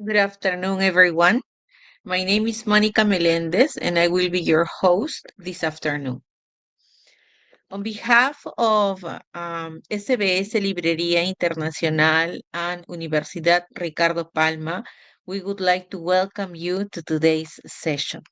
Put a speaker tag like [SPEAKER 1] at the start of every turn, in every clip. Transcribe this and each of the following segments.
[SPEAKER 1] Good afternoon, everyone. My name is Monica Melendez, and I will be your host this afternoon. On behalf of SBS Librería Internacional and Universidad Ricardo Palma, we would like to welcome you to today's session.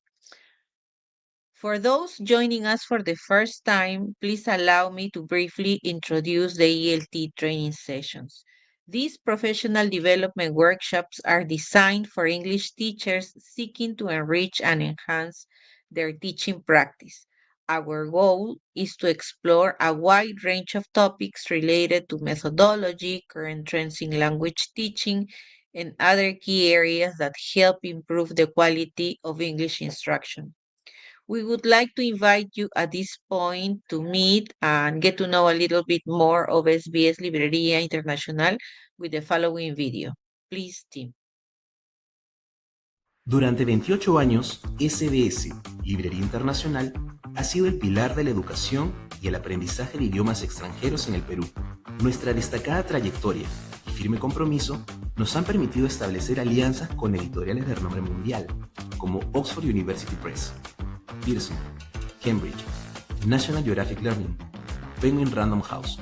[SPEAKER 1] For those joining us for the first time, please allow me to briefly introduce the ELT Training Sessions. These professional development workshops are designed for English teachers seeking to enrich and enhance their teaching practice. Our goal is to explore a wide range of topics related to methodology, current trends in language teaching, and other key areas that help improve the quality of English instruction. We would like to invite you at this point to meet and get to know a little bit more of SBS Librería Internacional with the following video. Please, Tim.
[SPEAKER 2] Durante 28 años, SBS, Librería Internacional, ha sido el pilar de la educación y el aprendizaje de idiomas extranjeros en el Perú. Nuestra destacada trayectoria y firme compromiso nos han permitido establecer alianzas con editoriales de renombre mundial, como Oxford University Press, Pearson, Cambridge, National Geographic Learning, Penguin Random House,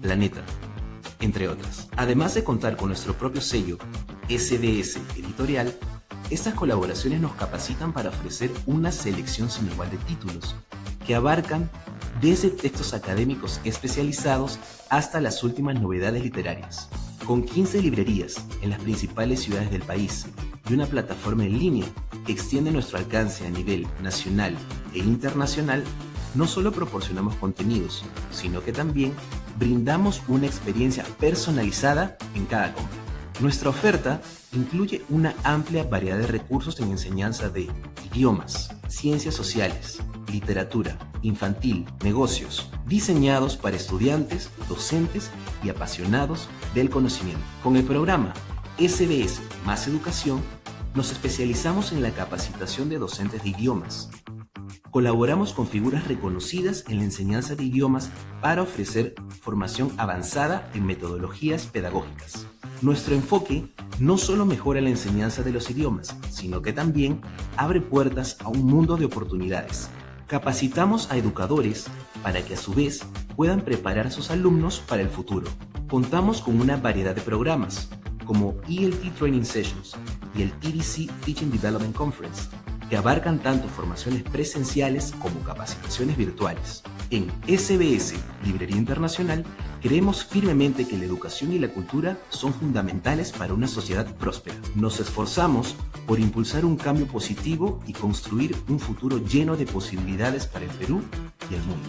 [SPEAKER 2] Planeta, entre otras. Además de contar con nuestro propio sello, SBS Editorial, estas colaboraciones nos capacitan para ofrecer una selección sin igual de títulos, que abarcan desde textos académicos especializados hasta las últimas novedades literarias. Con 15 librerías en las principales ciudades del país y una plataforma en línea que extiende nuestro alcance a nivel nacional e internacional, no solo proporcionamos contenidos, sino que también brindamos una experiencia personalizada en cada compra. Nuestra oferta incluye una amplia variedad de recursos en enseñanza de idiomas, ciencias sociales, literatura, infantil, negocios, diseñados para estudiantes, docentes y apasionados del conocimiento. Con el programa SBS Más Educación, nos especializamos en la capacitación de docentes de idiomas. Colaboramos con figuras reconocidas en la enseñanza de idiomas para ofrecer formación avanzada en metodologías pedagógicas. Nuestro enfoque no solo mejora la enseñanza de los idiomas, sino que también abre puertas a un mundo de oportunidades. Capacitamos a educadores para que a su vez puedan preparar a sus alumnos para el futuro. Contamos con una variedad de programas, como ELT Training Sessions y el TDC Teaching Development Conference, que abarcan tanto formaciones presenciales como capacitaciones virtuales. En SBS Librería Internacional, creemos firmemente que la educación y la cultura son fundamentales para una sociedad próspera. Nos esforzamos por impulsar un cambio positivo y construir un futuro lleno de posibilidades para el Perú y el mundo.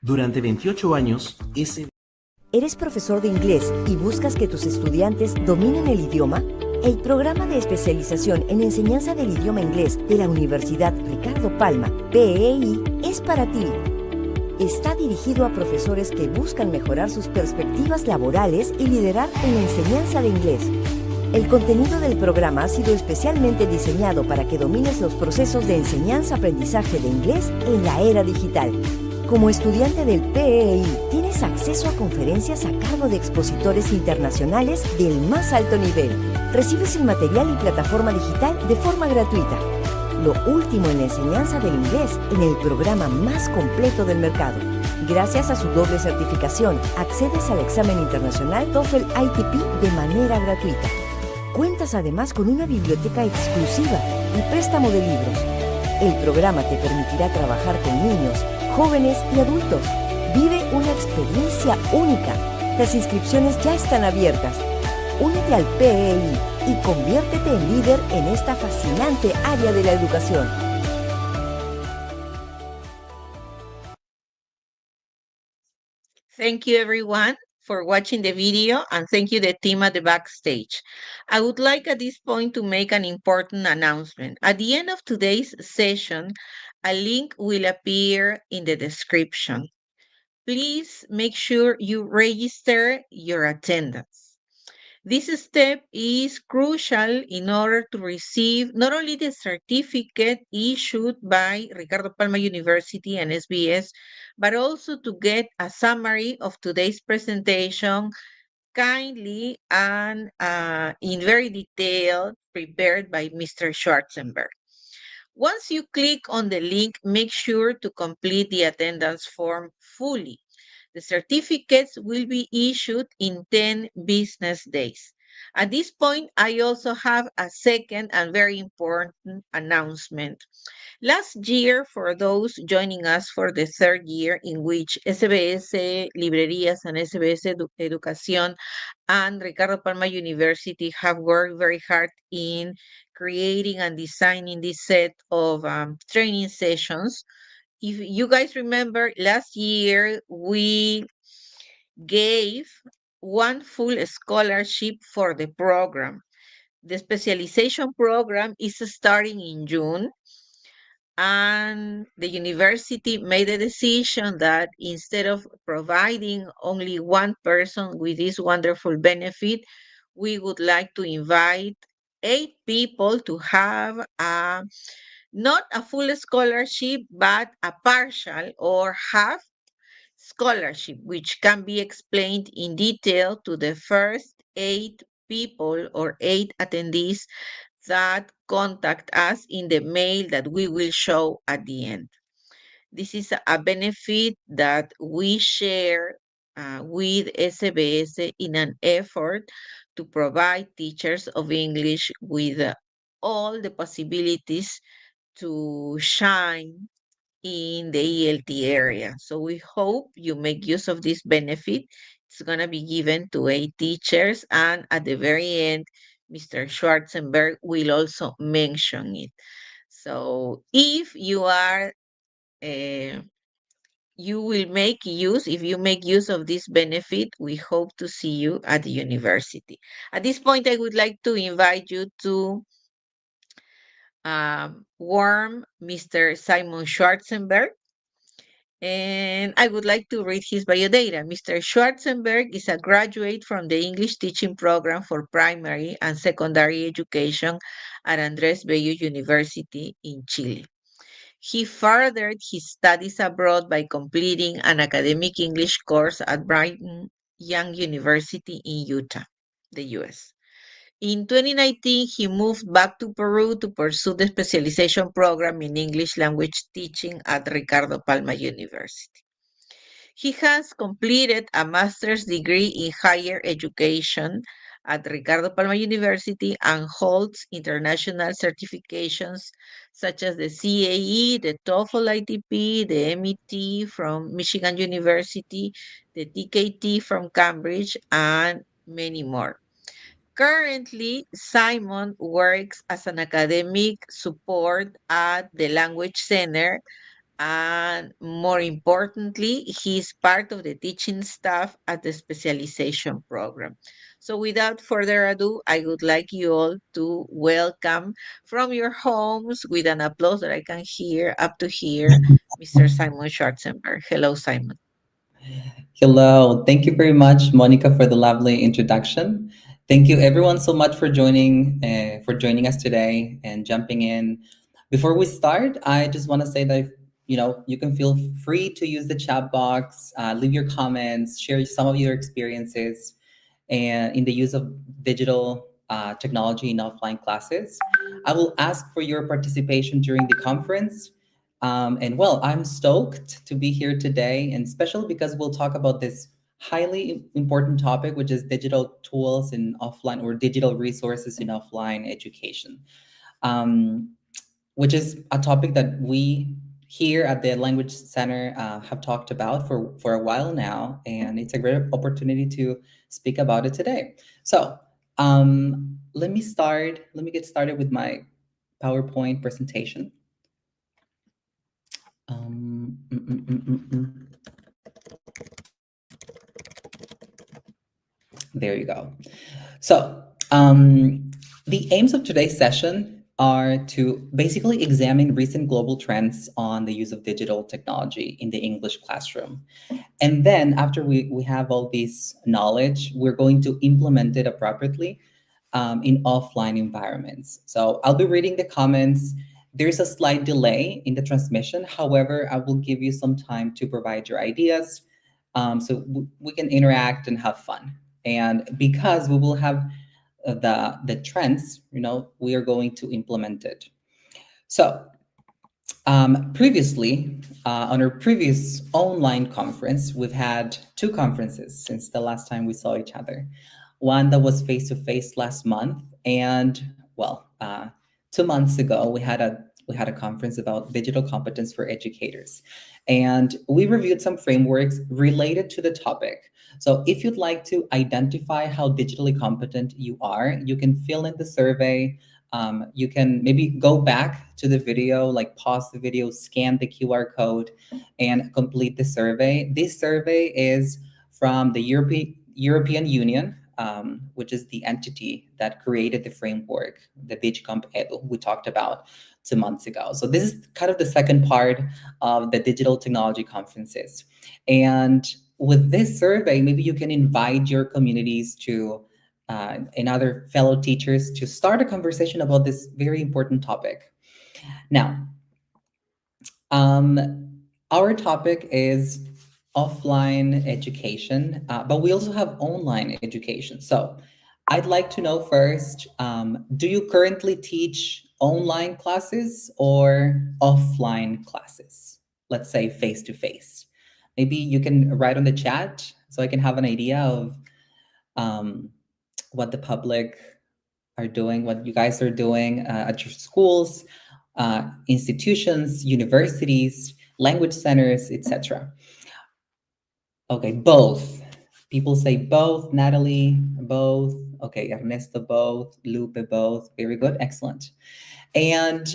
[SPEAKER 2] Durante 28 años,
[SPEAKER 3] ¿Eres profesor de inglés y buscas que tus estudiantes dominen el idioma? El programa de especialización en enseñanza del idioma inglés de la Universidad Ricardo Palma, PEI, es para ti. está dirigido a profesores que buscan mejorar sus perspectivas laborales y liderar en la enseñanza de inglés. El contenido del programa ha sido especialmente diseñado para que domines los procesos de enseñanza-aprendizaje de inglés en la era digital. Como estudiante del PEI, tienes acceso a conferencias a cargo de expositores internacionales del más alto nivel. Recibes el material y plataforma digital de forma gratuita. Lo último en la enseñanza del inglés en el programa más completo del mercado. Gracias a su doble certificación, accedes al examen internacional TOEFL ITP de manera gratuita. Cuentas además con una biblioteca exclusiva y préstamo de libros. El programa te permitirá trabajar con niños, jóvenes y adultos. Vive una experiencia única. Las inscripciones ya están abiertas. Únete al PEI y conviértete en líder en esta fascinante área de la educación.
[SPEAKER 1] Thank you, everyone, for watching the video, and thank you, the team at the backstage. I would like at this point to make an important announcement. At the end of today's session, a link will appear in the description. Please make sure you register your attendance. This step is crucial in order to receive not only the certificate issued by Ricardo Palma University and SBS, but also to get a summary of today's presentation kindly and in very detail prepared by Mr. Schwarzemberg. Once you click on the link, make sure to complete the attendance form fully. The certificates will be issued in 10 business days. At this point, I also have a second and very important announcement. Last year, for those joining us for the third year, in which SBS Librerías and SBS Educación and Ricardo Palma University have worked very hard in creating and designing this set of training sessions. If you guys remember, last year we gave one full scholarship for the program. The specialization program is starting in June, and the university made a decision that instead of providing only one person with this wonderful benefit, we would like to invite 8 people to have not a full scholarship, but a partial or half scholarship, which can be explained in detail to the first 8 people or 8 attendees that contact us in the mail that we will show at the end. This is a benefit that we share with SBS in an effort to provide teachers of English with all the possibilities to shine in the ELT area. So we hope you make use of this benefit. It's going to be given to 8 teachers, and at the very end, Mr. Schwarzenberg will also mention it. So if you are, you will make use, if you make use of this benefit, we hope to see you at the university. At this point, I would like to invite you to warm Mr. Simón Schwarzemberg. And I would like to read his biodata. Mr. Schwarzenberg is a graduate from the English teaching program for primary and secondary education at Andrés Bello University in Chile. He furthered his studies abroad by completing an academic English course at Brigham Young University in Utah, the US. In 2019, he moved back to Peru to pursue the specialization program in English language teaching at Ricardo Palma University. He has completed a master's degree in higher education at Ricardo Palma University and holds international certifications such as the CAE, the TOEFL ITP, the MET from Michigan University, the TKT from Cambridge, and many more. Currently, Simon works as an academic support at the Language Center, and more importantly, he is part of the teaching staff at the specialization program. So without further ado, I would like you all to welcome from your homes with an applause that I can hear up to here, Mr. Simón Schwarzemberg. Hello, Simon.
[SPEAKER 4] Hello. Thank you very much, Monica, for the lovely introduction. Thank you, everyone, so much for joining us today and jumping in. Before we start, I just want to say that you can feel free to use the chat box, leave your comments, share some of your experiences, and in the use of digital technology in offline classes. I will ask for your participation during the conference. And well, I'm stoked to be here today, and especially because we'll talk about this highly important topic, which is digital tools in offline or digital resources in offline education, um, which is a topic that we here at the Language Center have talked about for a while now, and it's a great opportunity to speak about it today. So let me start. Let me get started with my PowerPoint presentation. Um, mm, mm, mm, mm, mm. There you go. So, the aims of today's session are to basically examine recent global trends on the use of digital technology in the English classroom. And then, after we have all this knowledge, we're going to implement it appropriately in offline environments. So, I'll be reading the comments. There's a slight delay in the transmission. However, I will give you some time to provide your ideas so we can interact and have fun. And because we will have the trends, we are going to implement it. So previously, on our previous online conference, we've had two conferences since the last time we saw each other. One that was face-to-face last month, and well, 2 months ago, we had a conference about digital competence for educators. And we reviewed some frameworks related to the topic. So if you'd like to identify how digitally competent you are, you can fill in the survey. You can maybe go back to the video, like pause the video, scan the QR code, and complete the survey. This survey is from the European Union, which is the entity that created the framework, the DigComp Edu we talked about 2 months ago. So this is kind of the second part of the digital technology conferences. And with this survey, maybe you can invite your communities to and other fellow teachers to start a conversation about this very important topic. Now, our topic is offline education, but we also have online education. So I'd like to know first, do you currently teach online classes or offline classes? Let's say face-to-face. Maybe you can write on the chat so I can have an idea of what the public are doing, what you guys are doing at your schools, institutions, universities, language centers, etc. Okay, both. People say both. Natalie, both. Okay, Ernesto, both. Lupe, both. Very good. Excellent. And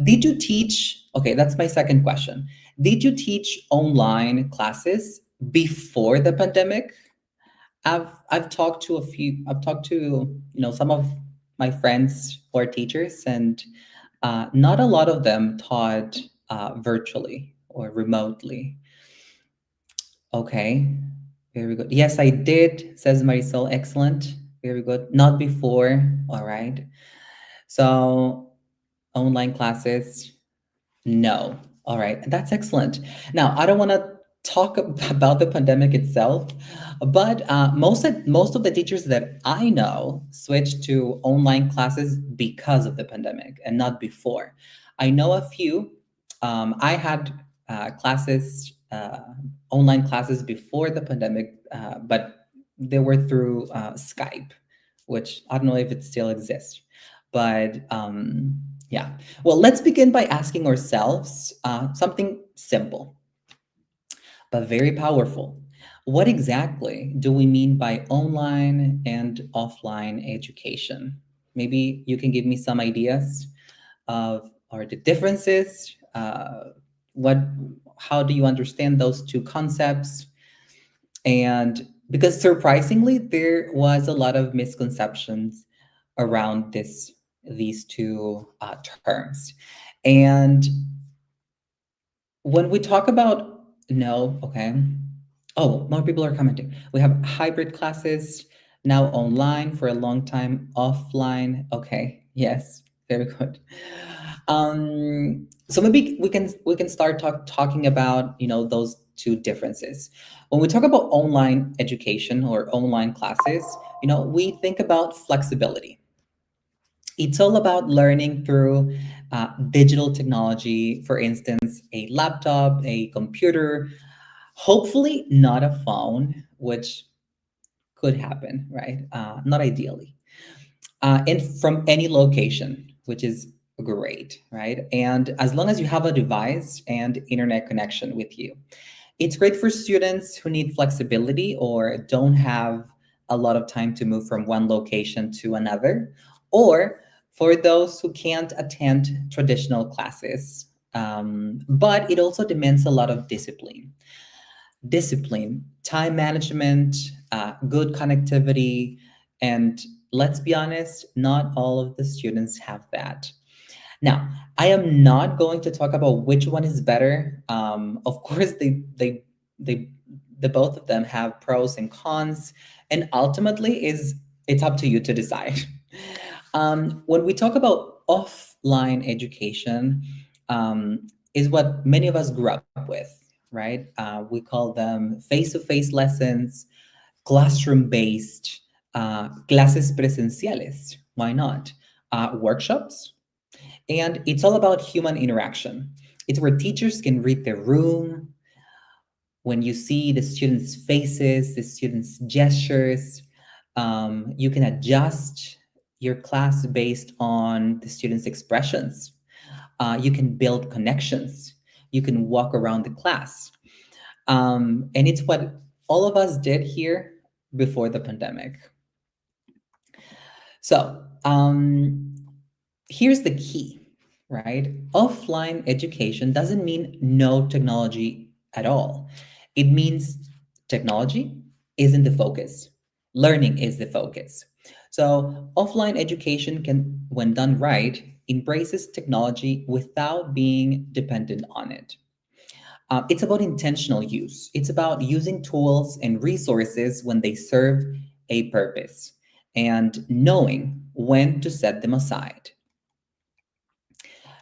[SPEAKER 4] did you teach? Okay, that's my second question. Did you teach online classes before the pandemic? I've talked to some of my friends who are teachers, and not a lot of them taught virtually or remotely. Okay, very good. Yes, I did, says Marisol. Excellent. Very good. Not before. All right. So online classes, no. All right. That's excellent. Now, I don't want to talk about the pandemic itself, but most of the teachers that I know switched to online classes because of the pandemic and not before. I know a few. I had classes, online classes before the pandemic, but they were through Skype, which I don't know if it still exists. But yeah, well, let's begin by asking ourselves something simple, but very powerful. What exactly do we mean by online and offline education? Maybe you can give me some ideas of or the differences. What, how do you understand those two concepts? And because surprisingly, there was a lot of misconceptions around these two terms, and When we talk about no, okay. Oh, more people are commenting. We have hybrid classes now online for a long time, offline. Okay, yes, very good. So maybe we can start talking about those two differences. When we talk about online education or online classes, we think about flexibility. It's all about learning through digital technology, for instance, a laptop, a computer, hopefully not a phone, which could happen, right? Not ideally. And from any location, which is great, right? And as long as you have a device and internet connection with you. It's great for students who need flexibility or don't have a lot of time to move from one location to another, or for those who can't attend traditional classes. But it also demands a lot of discipline, time management, good connectivity, and let's be honest, not all of the students have that. Now, I am not going to talk about which one is better. Of course, they the both of them have pros and cons, and ultimately is it's up to you to decide. When we talk about offline education, is what many of us grew up with, right? We call them face-to-face lessons, classroom-based, clases presenciales. Why not? Workshops, and it's all about human interaction. It's where teachers can read the room, when you see the students' faces, the students' gestures, you can adjust your class based on the students' expressions. You can build connections. You can walk around the class. And it's what all of us did here before the pandemic. So, here's the key, right? Offline education doesn't mean no technology at all. It means technology isn't the focus, learning is the focus. So, offline education can, when done right, embraces technology without being dependent on it. It's about intentional use. It's about using tools and resources when they serve a purpose and knowing when to set them aside.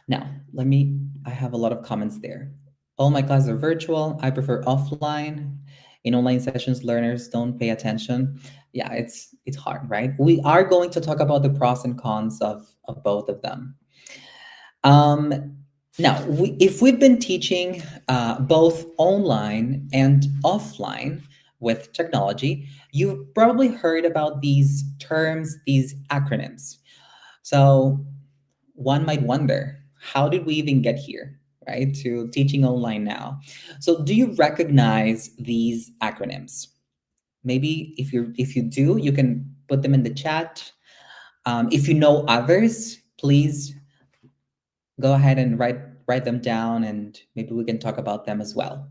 [SPEAKER 4] Now, I have a lot of comments there. All my classes are virtual. I prefer offline. In online sessions, learners don't pay attention. Yeah, it's hard, right? We are going to talk about the pros and cons of both of them. Now, if we've been teaching both online and offline with technology, you've probably heard about these terms, these acronyms. So one might wonder, how did we even get here, right, to teaching online now? So do you recognize these acronyms? Maybe if you do, you can put them in the chat. If you know others, please go ahead and write them down, and maybe we can talk about them as well.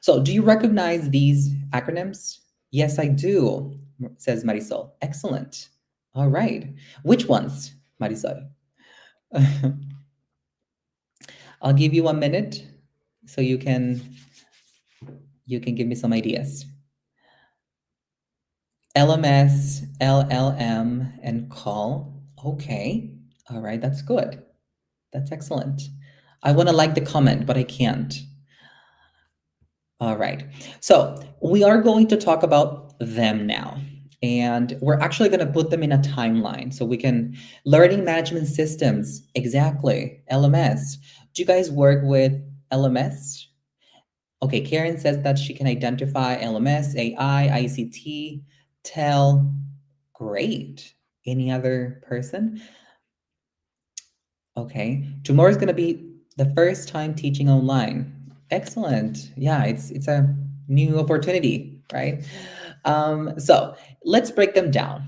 [SPEAKER 4] So do you recognize these acronyms? Yes, I do, says Marisol. Excellent. All right. Which ones, Marisol? I'll give you 1 minute so you can give me some ideas. LMS, LLM, and call. Okay. All right, that's good. That's excellent. I want to like the comment, but I can't. All right. So we are going to talk about them now. And we're actually going to put them in a timeline so we can learning management systems. Exactly. LMS. Do you guys work with LMS? Okay, Karen says that she can identify LMS, AI, ICT, TEL. Great. Any other person? Okay. Tomorrow is going to be the first time teaching online. Excellent. Yeah, it's a new opportunity, right? So let's break them down.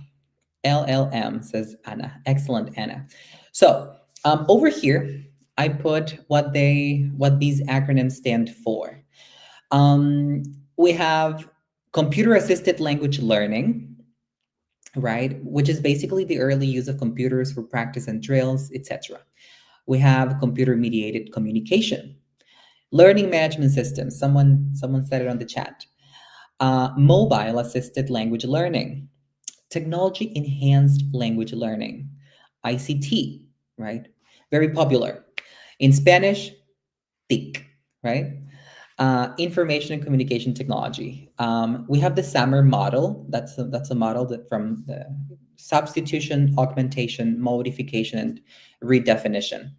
[SPEAKER 4] LLM, says Anna. Excellent, Anna. So over here, I put what these acronyms stand for. We have computer assisted language learning, right? Which is basically the early use of computers for practice and drills, etc. We have computer mediated communication. Learning management systems. Someone said it on the chat. Mobile assisted language learning. Technology enhanced language learning. ICT, right? Very popular. In Spanish, TIC, right? Information and communication technology. We have the SAMR model. That's a model that from the substitution, augmentation, modification, and redefinition.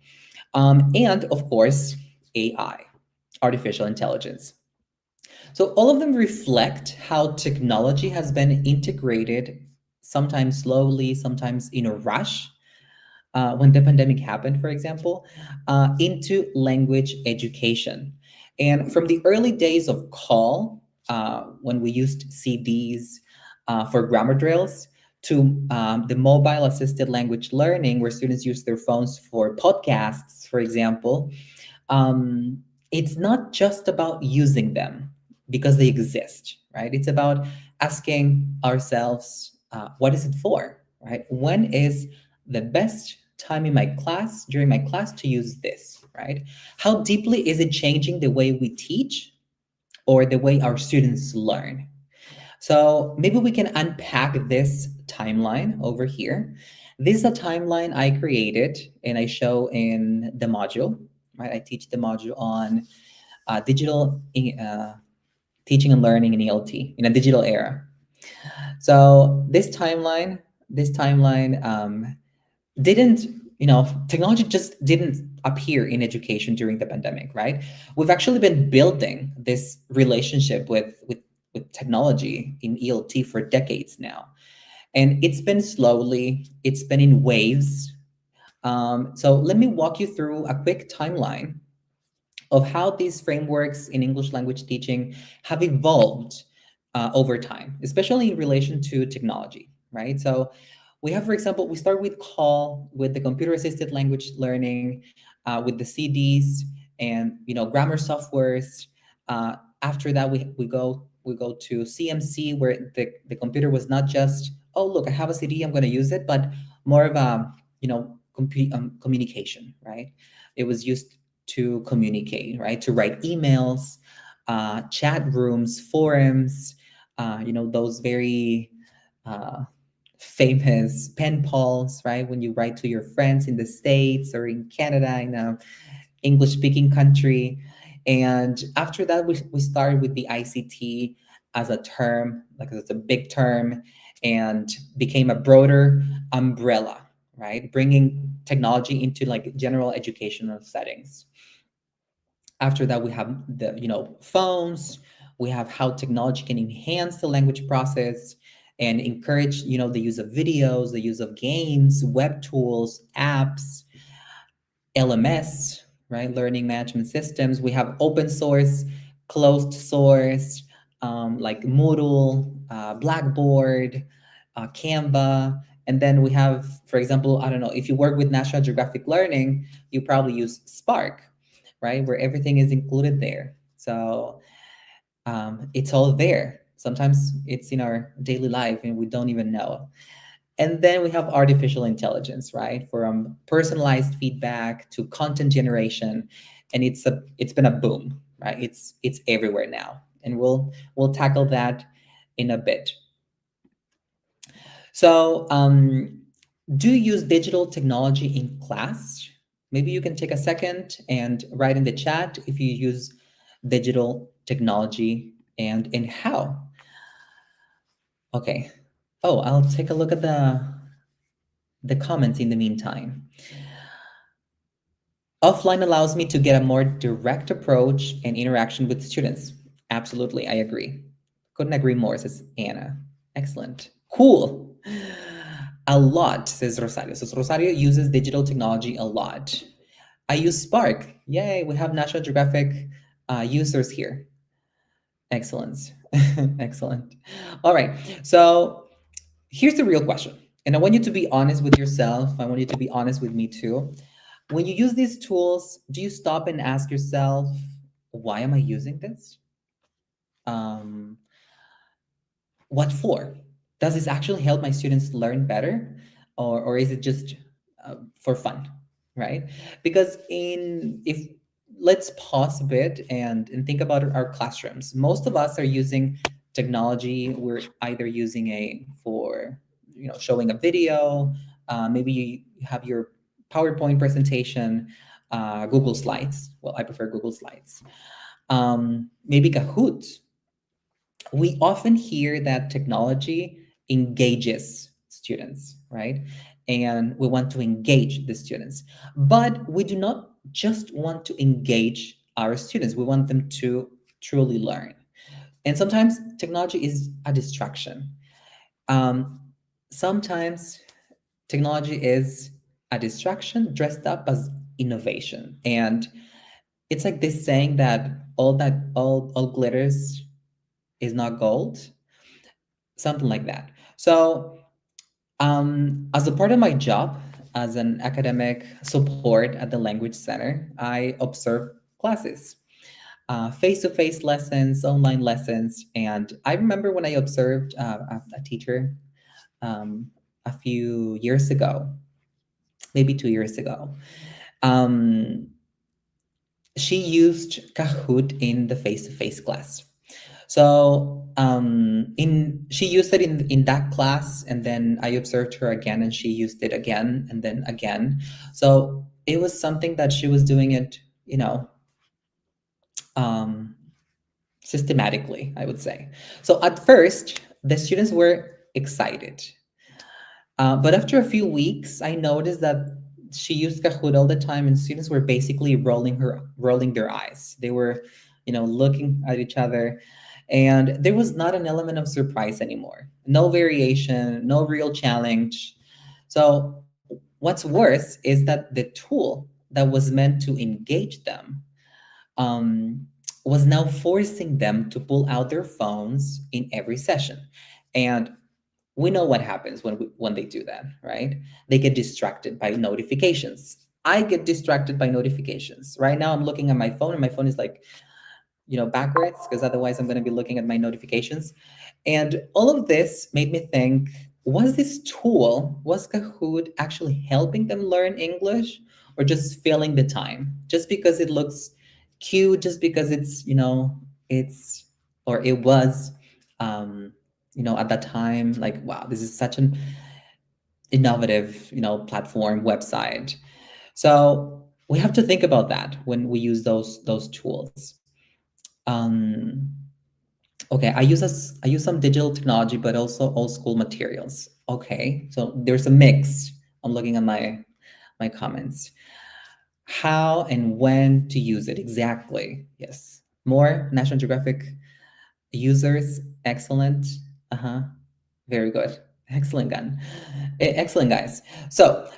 [SPEAKER 4] And of course, AI, artificial intelligence. So all of them reflect how technology has been integrated, sometimes slowly, sometimes in a rush, when the pandemic happened, for example, into language education. And from the early days of call, when we used CDs for grammar drills, to the mobile assisted language learning, where students use their phones for podcasts, for example, it's not just about using them because they exist, right? It's about asking ourselves, what is it for, right? When is the best time in my class, during my class, to use this, right? How deeply is it changing the way we teach or the way our students learn? So maybe we can unpack this timeline over here. This is a timeline I created and I show in the module, right? I teach the module on digital teaching and learning in ELT in a digital era. So this timeline didn't, technology just didn't appear in education during the pandemic, right? We've actually been building this relationship with technology in ELT for decades now. And it's been slowly, it's been in waves. So let me walk you through a quick timeline of how these frameworks in English language teaching have evolved over time, especially in relation to technology, right? So we have, for example, we start with CALL, with the computer-assisted language learning, with the CDs and grammar softwares. After that, we go to CMC, where the computer was not just, oh look, I have a CD, I'm going to use it, but more of a communication, right? It was used to communicate, right? To write emails, chat rooms, forums, those very famous pen pals, right? When you write to your friends in the States or in Canada, in a English speaking country. And after that, we started with the ICT as a term, like it's a big term, and became a broader umbrella, right? Bringing technology into like general educational settings. After that, we have the phones. We have how technology can enhance the language process and encourage the use of videos, the use of games, web tools, apps, LMS, right? Learning management systems. We have open source, closed source, like Moodle, Blackboard, Canva. And then we have, for example, I don't know, if you work with National Geographic Learning, you probably use Spark, right? Where everything is included there. So it's all there. Sometimes it's in our daily life and we don't even know. And then we have artificial intelligence, right? From personalized feedback to content generation, and it's been a boom, right? It's everywhere now, and we'll tackle that in a bit. So, do you use digital technology in class? Maybe you can take a second and write in the chat if you use digital technology and how. Okay. Oh, I'll take a look at the comments in the meantime. Offline allows me to get a more direct approach and interaction with students. Absolutely, I agree. Couldn't agree more, says Anna. Excellent. Cool. A lot, says Rosario. Says Rosario uses digital technology a lot. I use Spark. Yay, we have National Geographic users here. Excellent. Excellent. All right. So here's the real question. And I want you to be honest with yourself. I want you to be honest with me too. When you use these tools, do you stop and ask yourself, why am I using this? What for? Does this actually help my students learn better? Or is it just for fun, right? Because if let's pause a bit and think about our classrooms. Most of us are using technology. We're either using for showing a video, maybe you have your PowerPoint presentation, Google Slides. Well, I prefer Google Slides. Maybe Kahoot. We often hear that technology engages students, right? And we want to engage the students. But we do not just want to engage our students, we want them to truly learn. And sometimes technology is a distraction. Um, Sometimes technology is a distraction dressed up as innovation. And it's like this saying that all glitters is not gold, something like that. So, as a part of my job as an academic support at the Language Center, I observe classes, face-to-face lessons, online lessons, and I remember when I observed a teacher um, a few years ago, maybe 2 years ago. Um, she used Kahoot in the face-to-face class. So in she used it in that class, and then I observed her again, and she used it again, and then again. So it was something that she was doing it, um, systematically, I would say. So at first, the students were excited, but after a few weeks, I noticed that she used Kahoot all the time, and students were basically rolling their eyes. They were, looking at each other, and there was not an element of surprise anymore. No variation, no real challenge. So what's worse is that the tool that was meant to engage them um, was now forcing them to pull out their phones in every session. And we know what happens when they do that, right? They get distracted by notifications. I get distracted by notifications. Right now I'm looking at my phone, and my phone is like, backwards, because otherwise I'm going to be looking at my notifications. And all of this made me think, was Kahoot actually helping them learn English, or just filling the time? Just because it looks cute, just because it's, or it was, at that time, like, wow, this is such an innovative, platform, website. So we have to think about that when we use those tools. Um, okay, I use some digital technology, but also old school materials. Okay, so there's a mix. I'm looking at my comments. How and when to use it exactly? Yes, more National Geographic users. Excellent. Uh-huh. Very good. Excellent, gun. Excellent, guys. So,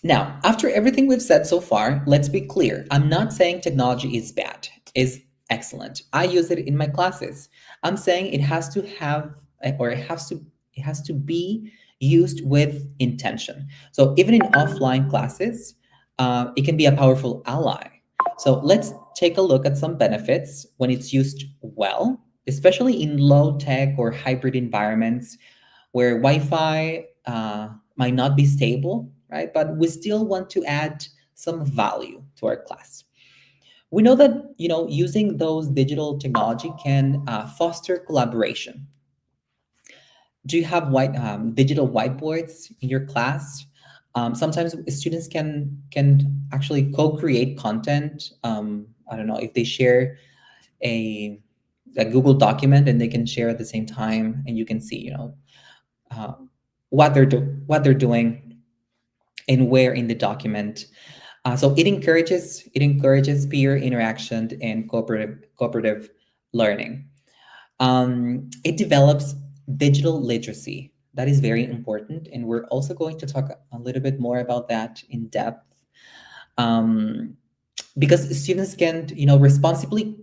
[SPEAKER 4] now, after everything we've said so far, let's be clear. I'm not saying technology is bad. It's excellent. I use it in my classes. I'm saying it has to have, or it has to be used with intention. So even in offline classes, it can be a powerful ally. So let's take a look at some benefits when it's used well, especially in low tech or hybrid environments where Wi-Fi might not be stable, right? But we still want to add some value to our class. We know that using those digital technology can foster collaboration. Do you have digital whiteboards in your class? Sometimes students can actually co-create content. I don't know if they share a Google document, and they can share at the same time, and you can see uh, what they're doing and where in the document. So it encourages peer interaction and cooperative learning. It develops digital literacy. That is very important, and we're also going to talk a little bit more about that in depth. Because students can, responsibly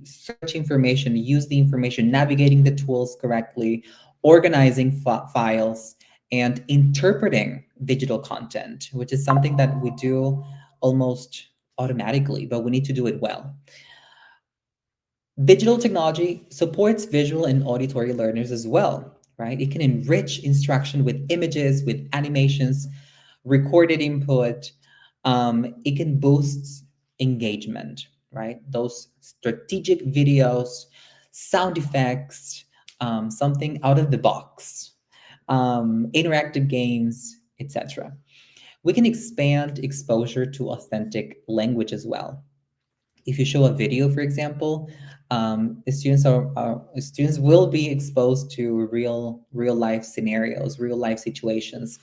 [SPEAKER 4] search information, use the information, navigating the tools correctly, organizing files, and interpreting digital content, which is something that we do almost automatically, but we need to do it well. Digital technology supports visual and auditory learners as well, right? It can enrich instruction with images, with animations, recorded input. It can boost engagement, right? Those strategic videos, sound effects, something out of the box, interactive games, etc. We can expand exposure to authentic language as well. If you show a video, for example, the students will be exposed to real life scenarios, real life situations,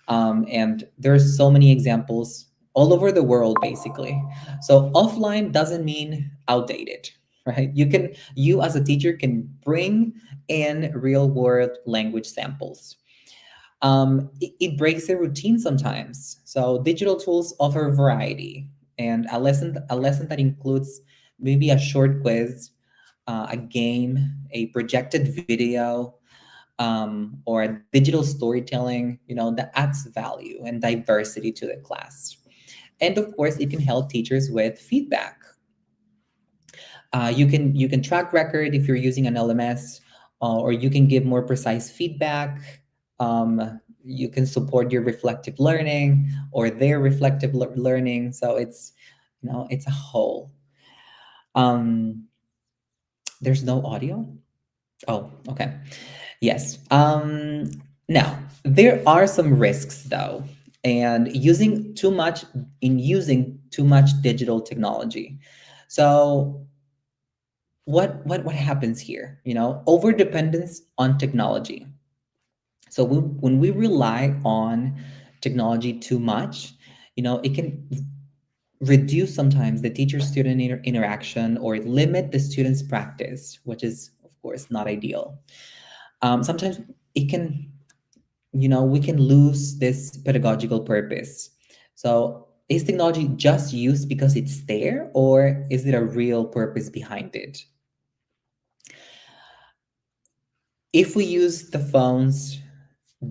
[SPEAKER 4] and there's so many examples all over the world, basically. So offline doesn't mean outdated, right? You as a teacher can bring in real world language samples. It breaks the routine sometimes. So digital tools offer variety, and a lesson that includes maybe a short quiz, a game, a projected video, or a digital storytelling, that adds value and diversity to the class. And of course, it can help teachers with feedback. You can track record if you're using an LMS, or you can give more precise feedback. You can support your reflective learning or their reflective learning. So it's a whole. Um, there's no audio. Oh, okay. Yes. Now there are some risks though, and using too much digital technology. So what happens here? Over dependence on technology. So when we rely on technology too much, it can reduce sometimes the teacher-student interaction or limit the student's practice, which is of course not ideal. Sometimes it can, we can lose this pedagogical purpose. So is technology just used because it's there, or is there a real purpose behind it? If we use the phones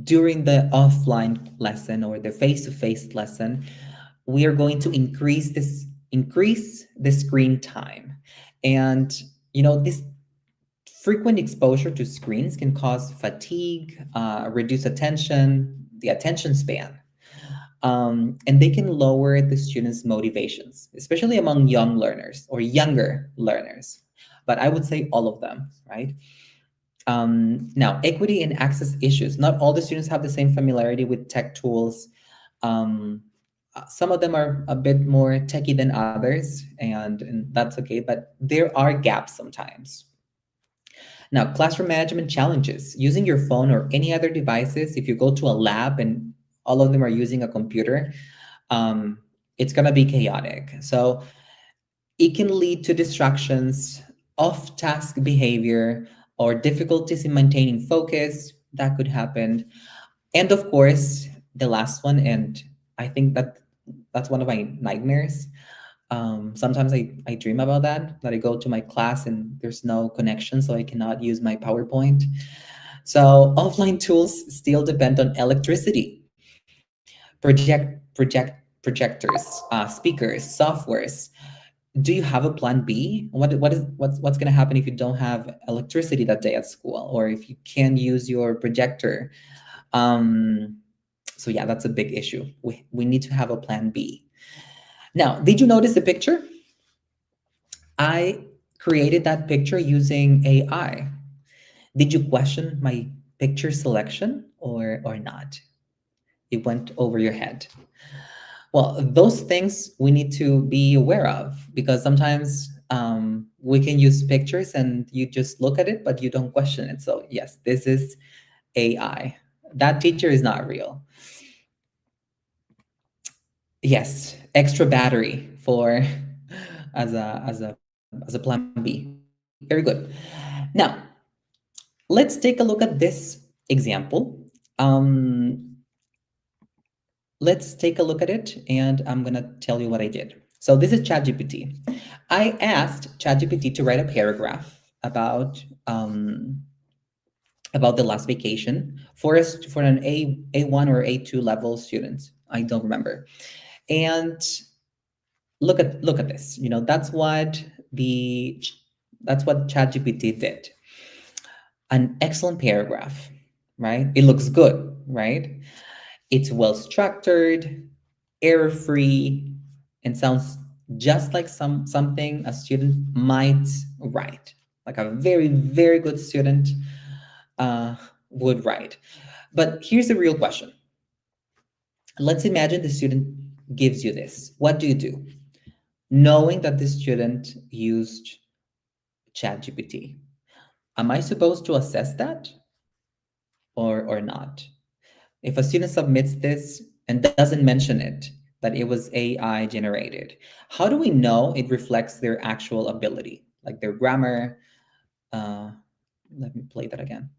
[SPEAKER 4] during the offline lesson or the face-to-face lesson, we are going to increase the screen time. And this frequent exposure to screens can cause fatigue, reduce attention, the attention span, and they can lower the students' motivations, especially among young learners or younger learners. But I would say all of them, right? Now, equity and access issues. Not all the students have the same familiarity with tech tools. Some of them are a bit more techy than others, and that's okay, but there are gaps sometimes. Now, classroom management challenges. Using your phone or any other devices, if you go to a lab and all of them are using a computer, it's going to be chaotic. So it can lead to distractions, off-task behavior, or difficulties in maintaining focus. That could happen. And of course, the last one, and I think that's one of my nightmares. Sometimes I dream about that I go to my class and there's no connection, so I cannot use my PowerPoint. So offline tools still depend on electricity, projectors, speakers, softwares. Do you have a plan B? What's going to happen if you don't have electricity that day at school, or if you can't use your projector? So yeah, that's a big issue. We need to have a plan B. Now, did you notice the picture? I created that picture using AI. Did you question my picture selection or not? It went over your head. Well, those things we need to be aware of, because sometimes we can use pictures and you just look at it, but you don't question it. So yes, this is AI. That teacher is not real. Yes, extra battery for as a plan B. Very good. Now, let's take a look at this example. Let's take a look at it, and I'm gonna tell you what I did. So this is ChatGPT. I asked ChatGPT to write a paragraph about the last vacation for an A1 or A2 level student. I don't remember. And look at this. That's what ChatGPT did. An excellent paragraph, right? It looks good, right? It's well structured, error-free, and sounds just like something a student might write, like a very, very good student would write. But here's the real question. Let's imagine the student gives you this. What do you do? Knowing that the student used ChatGPT, am I supposed to assess that or not? If a student submits this and doesn't mention it, that it was AI generated, how do we know it reflects their actual ability, like their grammar? Uh, Let me play that again.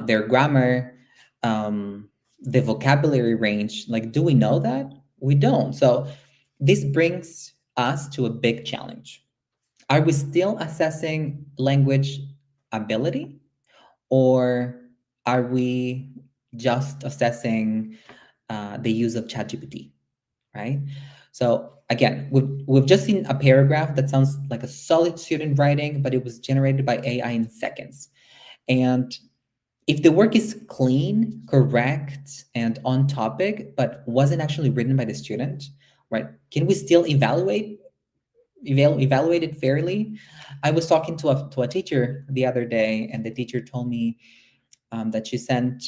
[SPEAKER 4] Their grammar, the vocabulary range. Like, do we know that? We don't. So this brings us to a big challenge. Are we still assessing language ability, or are we just assessing the use of ChatGPT, right? So again, we've just seen a paragraph that sounds like a solid student writing, but it was generated by AI in seconds. And if the work is clean, correct, and on topic, but wasn't actually written by the student, right? Can we still evaluate it fairly? I was talking to a teacher the other day, and the teacher told me that she sent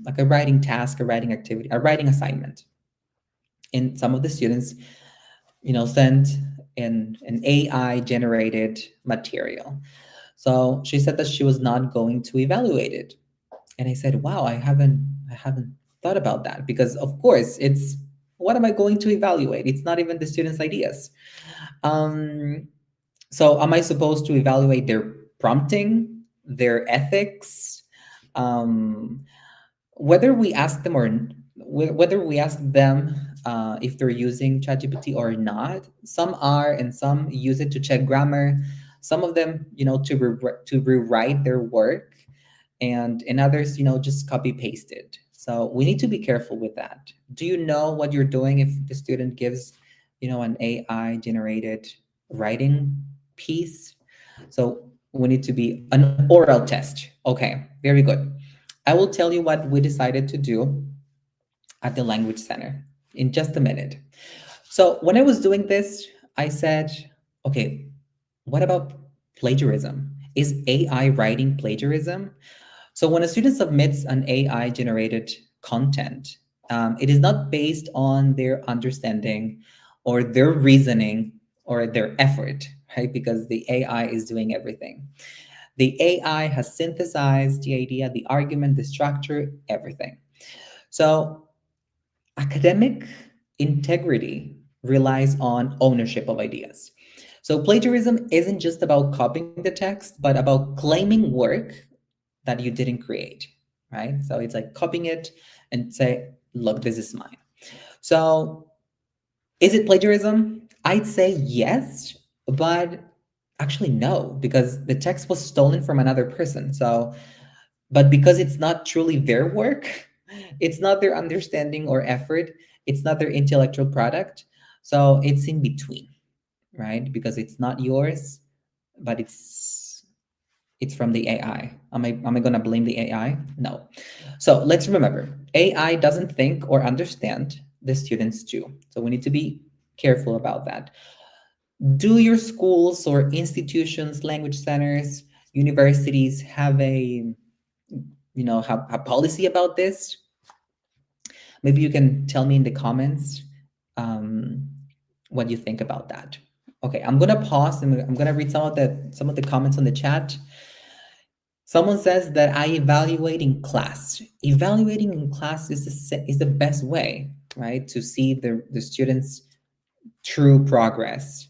[SPEAKER 4] like a writing task, a writing activity, a writing assignment, and some of the students, sent an AI generated material. So she said that she was not going to evaluate it, and I said, "Wow, I haven't thought about that, because of course it's, what am I going to evaluate? It's not even the students' ideas." Um, so am I supposed to evaluate their prompting, their ethics, um, whether we ask them if they're using ChatGPT or not? Some are, and some use it to check grammar. Some of them, to rewrite their work, and others, just copy paste it. So we need to be careful with that. Do you know what you're doing if the student gives, an AI generated writing piece? So we need to be an oral test. Okay, very good. I will tell you what we decided to do at the Language Center in just a minute. So when I was doing this, I said, okay, what about plagiarism? Is AI writing plagiarism? So when a student submits an AI generated content, it is not based on their understanding or their reasoning or their effort, right? Because the AI is doing everything. The AI has synthesized the idea, the argument, the structure, everything. So academic integrity relies on ownership of ideas. So plagiarism isn't just about copying the text, but about claiming work that you didn't create, right? So it's like copying it and say, look, this is mine. So is it plagiarism? I'd say yes, but actually no, because the text was stolen from another person. So, but because it's not truly their work, it's not their understanding or effort, it's not their intellectual product. So it's in between, right? Because it's not yours, but it's from the AI. Am I gonna blame the AI? No. So let's remember, AI doesn't think or understand, the students do. So we need to be careful about that. Do your schools or institutions, language centers, universities have have a policy about this? Maybe you can tell me in the comments um, what you think about that. Okay, I'm gonna pause and I'm gonna read some of the comments on the chat. Someone says that I evaluate in class. Evaluating in class is the best way, right, to see the students' true progress.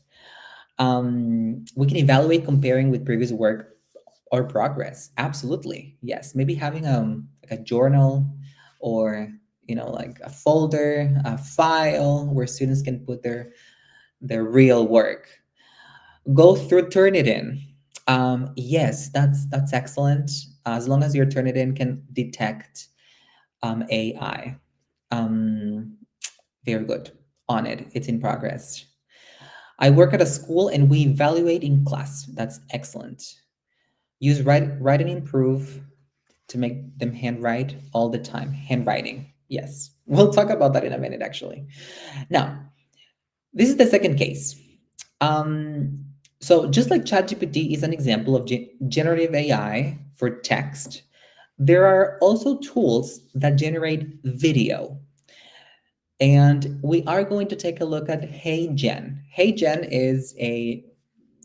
[SPEAKER 4] We can evaluate comparing with previous work or progress. Absolutely, yes. Maybe having like a journal, or like a folder, a file where students can put their real work. Go through Turnitin. Yes, that's excellent. As long as your Turnitin can detect AI. Very good. On it. It's in progress. I work at a school and we evaluate in class. That's excellent. Use write and improve to make them handwrite all the time. Handwriting. Yes. We'll talk about that in a minute, actually. Now, This is the second case. So just like ChatGPT is an example of generative AI for text, there are also tools that generate video. And we are going to take a look at HeyGen. HeyGen is a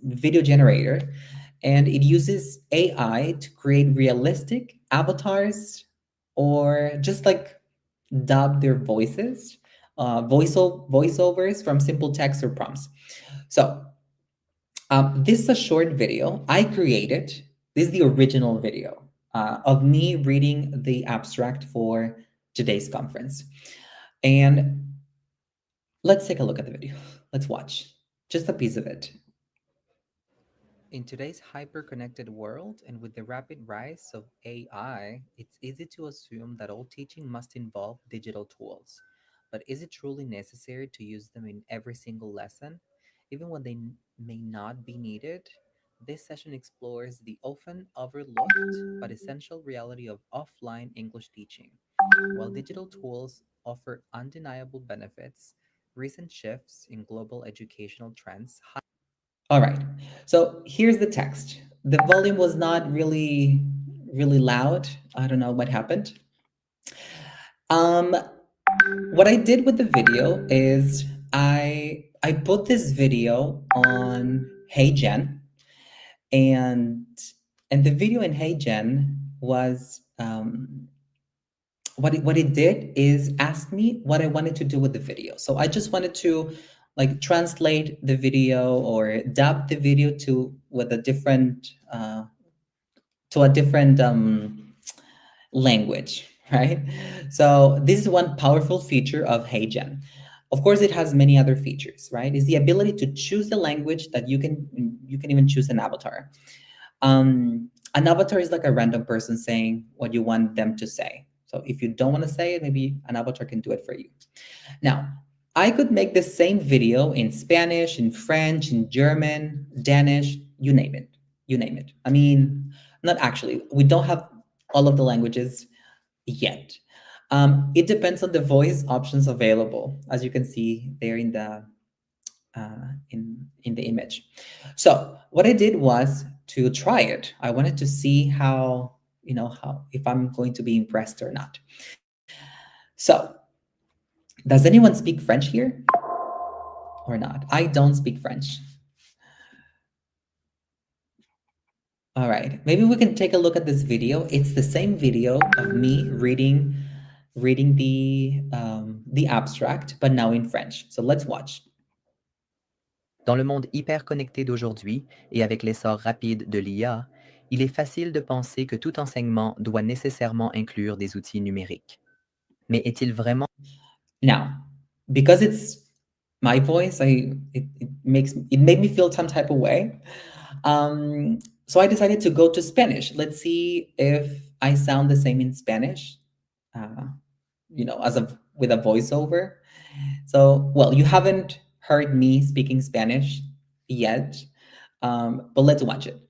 [SPEAKER 4] video generator, and it uses AI to create realistic avatars or just like dub their voices, voiceovers from simple text or prompts. So this is a short video I created. This is the original video of me reading the abstract for today's conference. And let's take a look at the video. Let's watch just a piece of it. In today's hyper-connected world and with the rapid rise of AI, it's easy to assume that all teaching must involve digital tools. But is it truly necessary to use them in every single lesson, even when they may not be needed? This session explores the often overlooked but essential reality of offline English teaching. While digital tools offer undeniable benefits, recent shifts in global educational trends. All right. So here's the text. The volume was not really loud. I don't know what happened. Um, what I did with the video is I put this video on HeyGen, and the video in HeyGen was what it did is ask me what I wanted to do with the video. So I just wanted to like translate the video or dub the video to with a different to a different language, right? So this is one powerful feature of HeyGen. Of course, it has many other features, right? Is the ability to choose the language that you can even choose an avatar. An avatar is like a random person saying what you want them to say. So if you don't want to say it, maybe an avatar can do it for you. Now, I could make the same video in Spanish, in French, in German, Danish, you name it. You name it. I mean, not actually. We don't have all of the languages yet. It depends on the voice options available, as you can see there in the in the image. So what I did was to try it. I wanted to see how if I'm going to be impressed or not. So, does anyone speak French here or not? I don't speak French. All right, maybe we can take a look at this video. It's the same video of me reading the abstract, but now in French. So let's watch.
[SPEAKER 5] Dans le monde hyper connecté d'aujourd'hui et avec l'essor rapide de l'IA, il est facile de penser que tout enseignement doit nécessairement inclure des outils numériques. Mais est-il vraiment...
[SPEAKER 4] Now, because it's my voice, it made me feel some type of way. So I decided to go to Spanish. Let's see if I sound the same in Spanish, with a voiceover. So, well, you haven't heard me speaking Spanish yet, but let's watch it.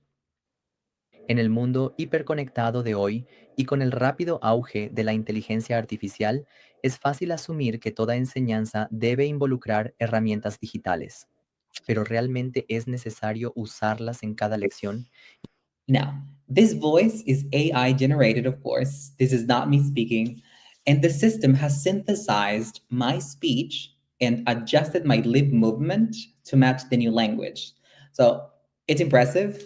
[SPEAKER 5] En el mundo hiperconectado de hoy y con el rápido auge de la inteligencia artificial, es fácil asumir que toda enseñanza debe involucrar herramientas digitales. Pero ¿realmente es necesario usarlas en cada lección?
[SPEAKER 4] Now, this voice is AI generated, of course. This is not me speaking. And the system has synthesized my speech and adjusted my lip movement to match the new language. So it's impressive,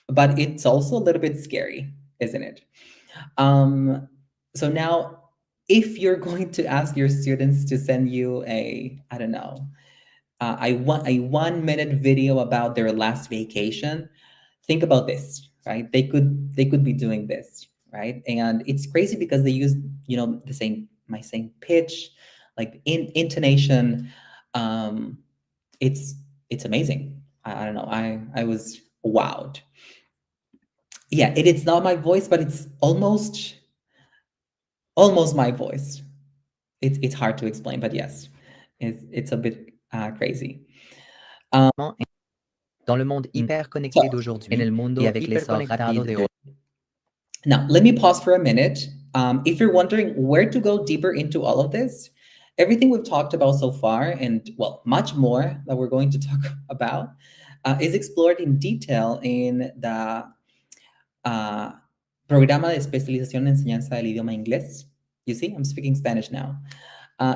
[SPEAKER 4] but it's also a little bit scary, isn't it? So now, if you're going to ask your students to send you a 1-minute video about their last vacation, think about this, right? They could be doing this, right? And it's crazy because they use my same pitch, like intonation. It's amazing. I don't know. I was wowed. Yeah, it's not my voice, but it's almost my voice. It's hard to explain, but yes, it's a bit crazy.
[SPEAKER 5] Dans le monde hyper connecté d'aujourd'hui
[SPEAKER 4] en el mundo
[SPEAKER 5] et avec l'essor rapide de hoy.
[SPEAKER 4] Now, let me pause for a minute. If you're wondering where to go deeper into all of this, Everything we've talked about so far, and well, much more that we're going to talk about, is explored in detail in the Programa de Especialización en Enseñanza del Idioma Inglés. You see, I'm speaking Spanish now.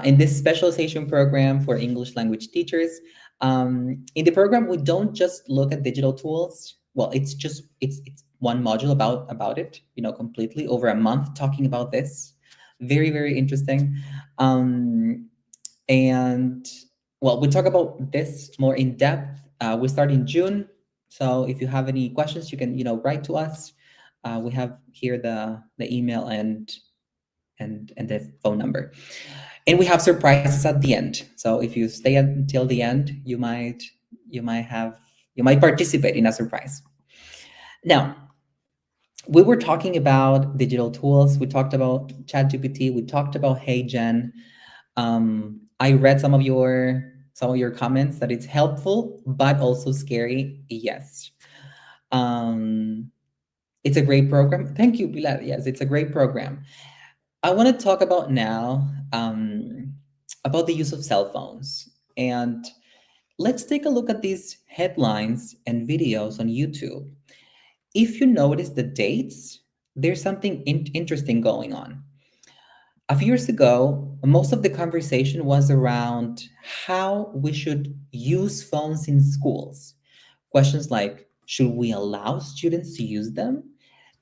[SPEAKER 4] In this specialization program for English language teachers. In the program, we don't just look at digital tools. Well, it's one module about it, completely over a month talking about this. Very, very interesting. And well, we'll talk about this more in depth. We start in June. So if you have any questions, you can, write to us. We have here the email and the phone number. And we have surprises at the end. So if you stay until the end, you might participate in a surprise. Now, we were talking about digital tools. We talked about ChatGPT. We talked about HeyGen. I read some of your comments that it's helpful, but also scary. Yes. It's a great program. Thank you, Pilar. Yes, it's a great program. I want to talk about now about the use of cell phones. And let's take a look at these headlines and videos on YouTube. If you notice the dates, there's something interesting going on. A few years ago, most of the conversation was around how we should use phones in schools. Questions like, should we allow students to use them?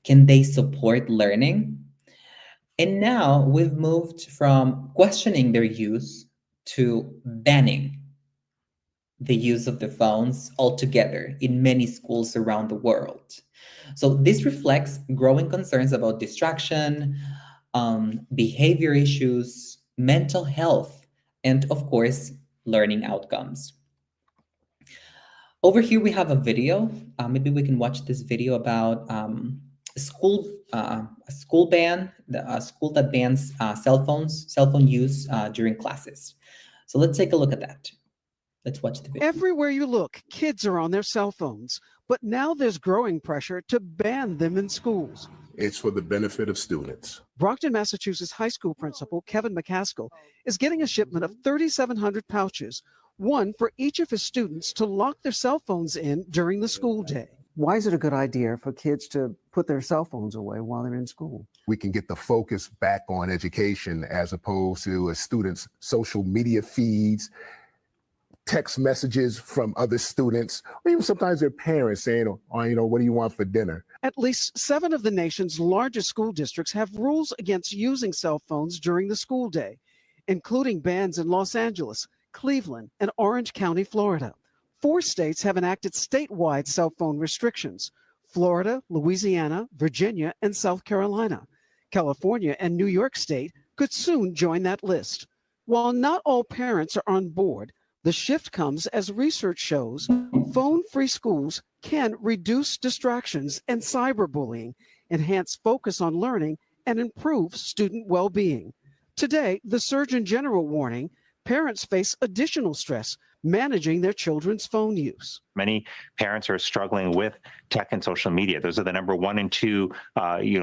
[SPEAKER 4] Can they support learning? And now we've moved from questioning their use to banning the use of the phones altogether in many schools around the world. So this reflects growing concerns about distraction, behavior issues, mental health, and of course, learning outcomes. Over here, we have a video. Maybe we can watch this video about a school ban, a school that bans cell phone use during classes. So let's take a look at that. Let's watch the video.
[SPEAKER 6] Everywhere you look, kids are on their cell phones, but now there's growing pressure to ban them in schools.
[SPEAKER 7] It's for the benefit of students.
[SPEAKER 6] Brockton, Massachusetts high school principal Kevin McCaskill is getting a shipment of 3,700 pouches, one for each of his students to lock their cell phones in during the school day.
[SPEAKER 8] Why is it a good idea for kids to put their cell phones away while they're in school?
[SPEAKER 7] We can get the focus back on education as opposed to a student's social media feeds, text messages from other students, or even sometimes their parents saying, what do you want for dinner?
[SPEAKER 6] At least 7 of the nation's largest school districts have rules against using cell phones during the school day, including bans in Los Angeles, Cleveland, and Orange County, Florida. 4 states have enacted statewide cell phone restrictions: Florida, Louisiana, Virginia, and South Carolina. California and New York State could soon join that list. While not all parents are on board, the shift comes as research shows phone-free schools can reduce distractions and cyberbullying, enhance focus on learning, and improve student well-being. Today, the Surgeon General warning, parents face additional stress managing their children's phone use.
[SPEAKER 9] Many parents are struggling with tech and social media. Those are the number 1 and 2,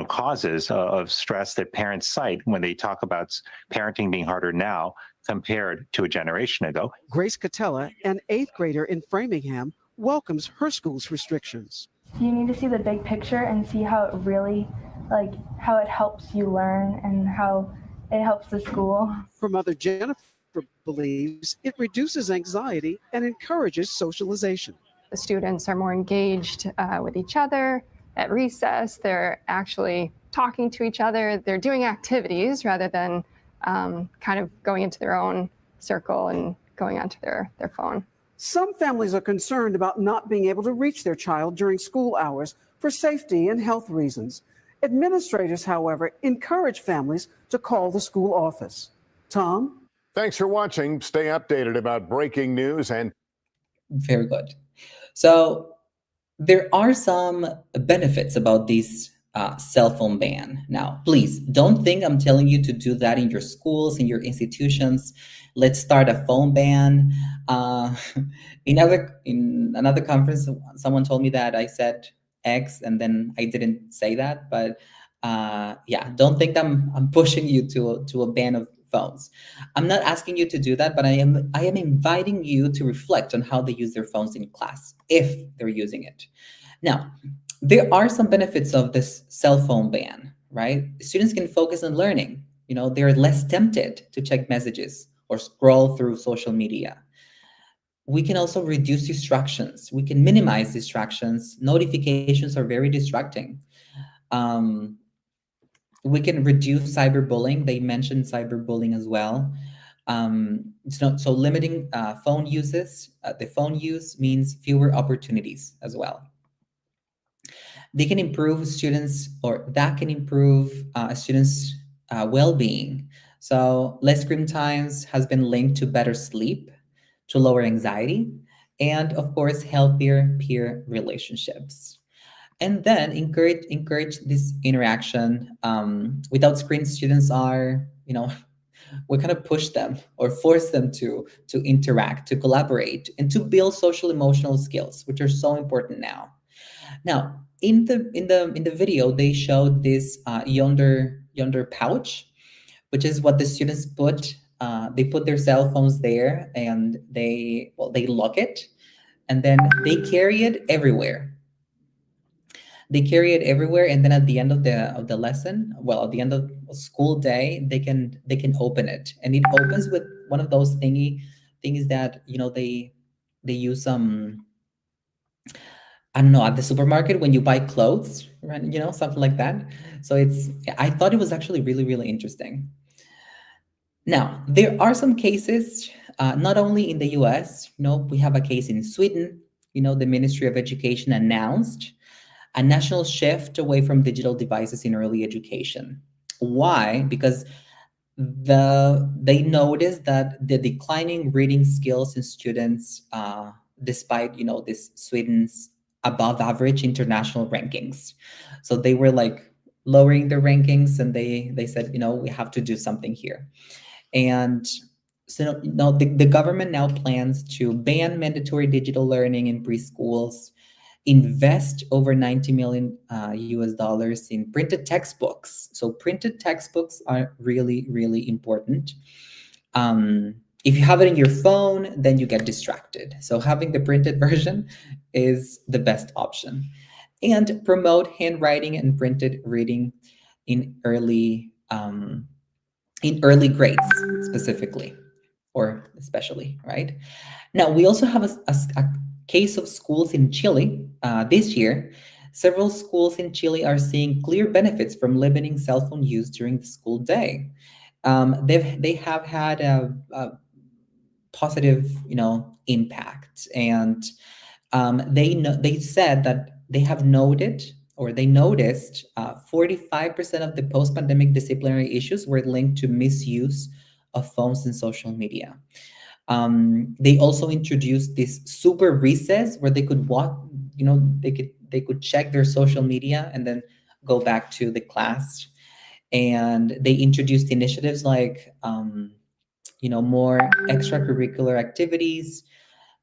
[SPEAKER 9] causes of stress that parents cite when they talk about parenting being harder now compared to a generation ago.
[SPEAKER 6] Grace Catella, an 8th grader in Framingham, welcomes her school's restrictions.
[SPEAKER 10] You need to see the big picture and see how it really, how it helps you learn and how it helps the school.
[SPEAKER 6] Her mother, Jennifer, believes it reduces anxiety and encourages socialization.
[SPEAKER 11] The students are more engaged with each other at recess. They're actually talking to each other. They're doing activities rather than kind of going into their own circle and going onto their phone.
[SPEAKER 6] Some families are concerned about not being able to reach their child during school hours for safety and health reasons. Administrators, however, encourage families to call the school office. Tom?
[SPEAKER 7] Thanks for watching. Stay updated about breaking news and...
[SPEAKER 4] Very good. So there are some benefits about this cell phone ban. Now, please don't think I'm telling you to do that in your schools, in your institutions. Let's start a phone ban. In another conference, someone told me that I said X and then I didn't say that. But don't think I'm pushing you to a ban of phones. I'm not asking you to do that, but I am inviting you to reflect on how they use their phones in class, if they're using it. Now, there are some benefits of this cell phone ban, right? Students can focus on learning. They're less tempted to check messages or scroll through social media. We can also reduce distractions. We can minimize distractions. Notifications are very distracting. We can reduce cyberbullying. They mentioned cyberbullying as well. So limiting phone uses. The phone use means fewer opportunities as well. They can improve students, or that can improve students' well-being. So less screen times has been linked to better sleep, to lower anxiety, and of course, healthier peer relationships. And then encourage this interaction. Without screens, students are, we kind of push them or force them to interact, to collaborate, and to build social emotional skills, which are so important now. Now, in the video, they showed this yonder pouch, which is what the students put. They put their cell phones there, and they lock it, and then they carry it everywhere. They carry it everywhere, and then at the end of the lesson, at the end of school day, they can open it, and it opens with one of those things that they use I don't know, at the supermarket when you buy clothes, right? Something like that. So I thought it was actually really, really interesting. Now, there are some cases, not only in the US, we have a case in Sweden. The Ministry of Education announced a national shift away from digital devices in early education. Why? Because they noticed that the declining reading skills in students, despite this Sweden's above average international rankings. So they were like lowering the rankings, and they said, we have to do something here. And so the government now plans to ban mandatory digital learning in preschools, invest over $90 million US dollars in printed textbooks. So printed textbooks are really, really important. If you have it in your phone, then you get distracted. So having the printed version is the best option. And promote handwriting and printed reading in early grades specifically, or especially, right? Now, we also have a case of schools in Chile this year. Several schools in Chile are seeing clear benefits from limiting cell phone use during the school day. They have had a positive, impact, and they said that they have noticed 45% of the post-pandemic disciplinary issues were linked to misuse of phones and social media. They also introduced this super recess where they could they could check their social media and then go back to the class. And they introduced initiatives like more extracurricular activities.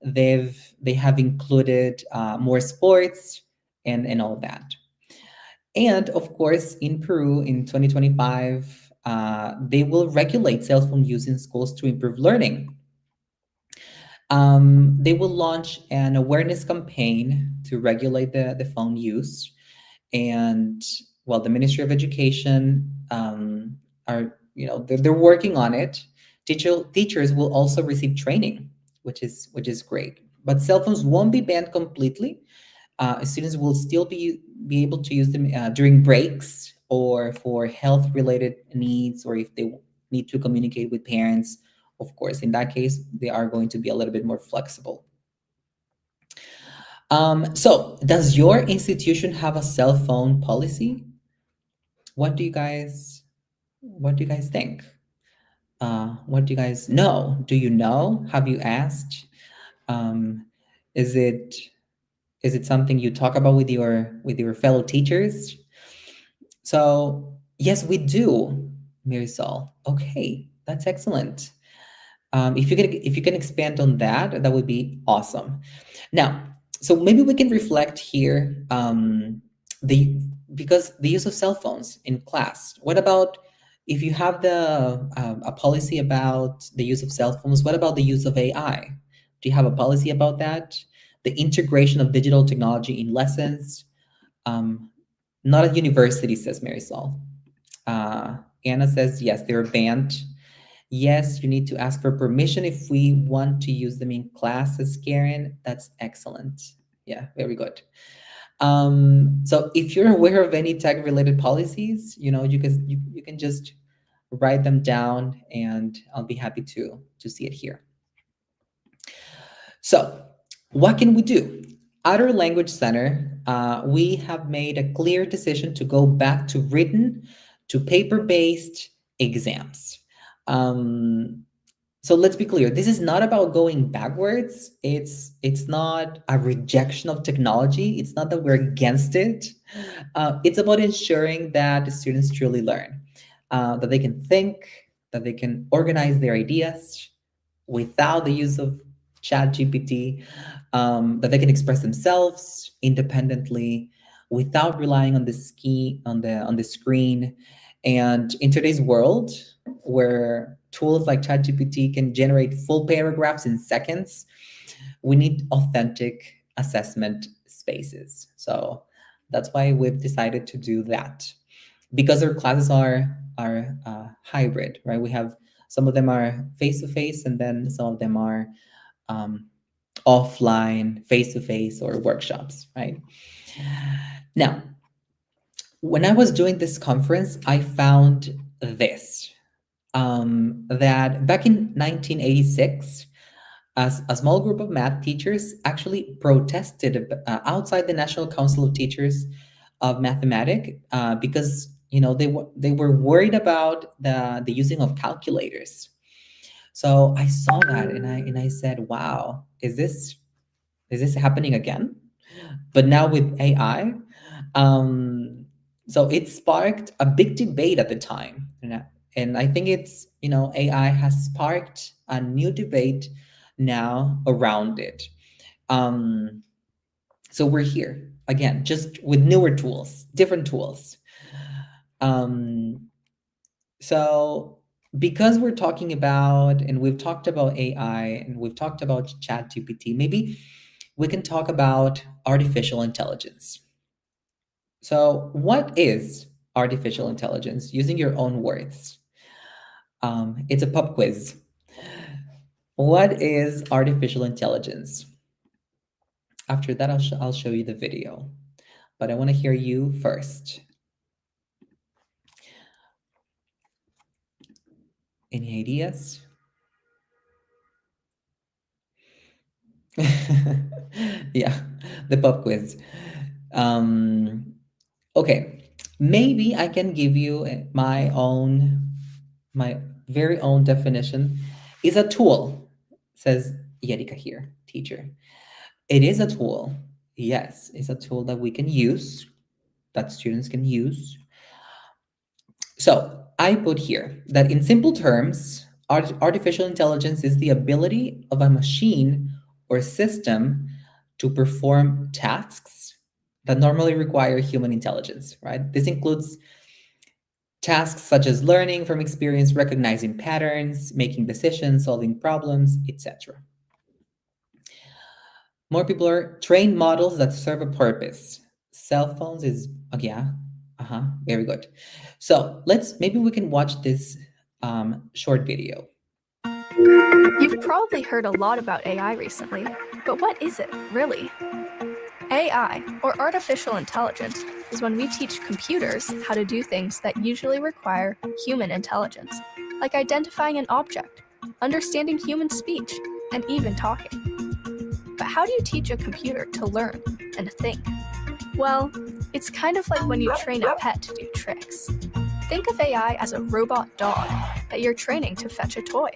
[SPEAKER 4] They have included more sports and all that. And of course, in Peru in 2025, they will regulate cell phone use in schools to improve learning. They will launch an awareness campaign to regulate the phone use. And the Ministry of Education they're working on it. Teachers will also receive training, which is great. But cell phones won't be banned completely. Students will still be able to use them during breaks or for health-related needs, or if they need to communicate with parents. Of course, in that case, they are going to be a little bit more flexible. So, does your institution have a cell phone policy? What do you guys think? What do you guys know? Do you know? Have you asked? Is it something you talk about with your fellow teachers? So yes, we do, Marisol. Okay, that's excellent. If you can expand on that, that would be awesome. Now, so maybe we can reflect here because the use of cell phones in class. What about If you have a policy about the use of cell phones, what about the use of AI? Do you have a policy about that? The integration of digital technology in lessons? Not at university, says Marisol. Anna says, yes, they're banned. Yes, you need to ask for permission if we want to use them in class, says Karen. That's excellent. Yeah, very good. So if you're aware of any tech-related policies, you can just write them down, and I'll be happy to see it here. So what can we do? At our Language Center, we have made a clear decision to go back to written, to paper-based exams. So let's be clear, this is not about going backwards. It's not a rejection of technology. It's not that we're against it. It's about ensuring that the students truly learn, that they can think, that they can organize their ideas without the use of ChatGPT, that they can express themselves independently without relying on the screen. And in today's world, where tools like ChatGPT can generate full paragraphs in seconds, we need authentic assessment spaces. So that's why we've decided to do that. Because our classes are hybrid, right? We have some of them are face-to-face, and then some of them are offline, face-to-face, or workshops, right? Now, when I was doing this conference, I found this, that back in 1986, a small group of math teachers actually protested outside the National Council of Teachers of Mathematics because they were worried about the using of calculators. So I saw that and I said, wow, is this happening again? But now with AI. So it sparked a big debate at the time. And I think it's, AI has sparked a new debate now around it. So we're here again, just with newer tools, different tools. So because we're talking about, and we've talked about AI and we've talked about ChatGPT, maybe we can talk about artificial intelligence. So what is artificial intelligence? Using your own words. It's a pop quiz. What is artificial intelligence? After that, I'll show you the video, but I want to hear you first. Any ideas? Yeah, the pop quiz. Okay, maybe I can give you my very own definition. Is a tool, says Yerika here, teacher. It is a tool. Yes, it's a tool that we can use, that students can use. So I put here that in simple terms, artificial intelligence is the ability of a machine or system to perform tasks that normally require human intelligence, right? This includes tasks such as learning from experience, recognizing patterns, making decisions, solving problems, etc. More people are trained models that serve a purpose. Cell phones is, very good. So maybe we can watch this short video.
[SPEAKER 12] You've probably heard a lot about AI recently, but what is it really? AI, or artificial intelligence, is when we teach computers how to do things that usually require human intelligence, like identifying an object, understanding human speech, and even talking. But how do you teach a computer to learn and think? Well, it's kind of like when you train a pet to do tricks. Think of AI as a robot dog that you're training to fetch a toy.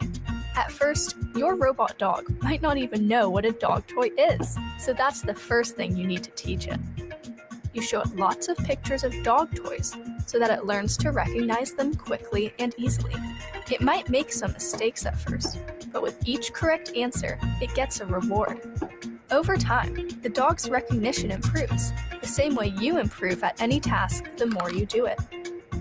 [SPEAKER 12] At first, your robot dog might not even know what a dog toy is, so that's the first thing you need to teach it. You show it lots of pictures of dog toys so that it learns to recognize them quickly and easily. It might make some mistakes at first, but with each correct answer, it gets a reward. Over time, the dog's recognition improves, the same way you improve at any task the more you do it.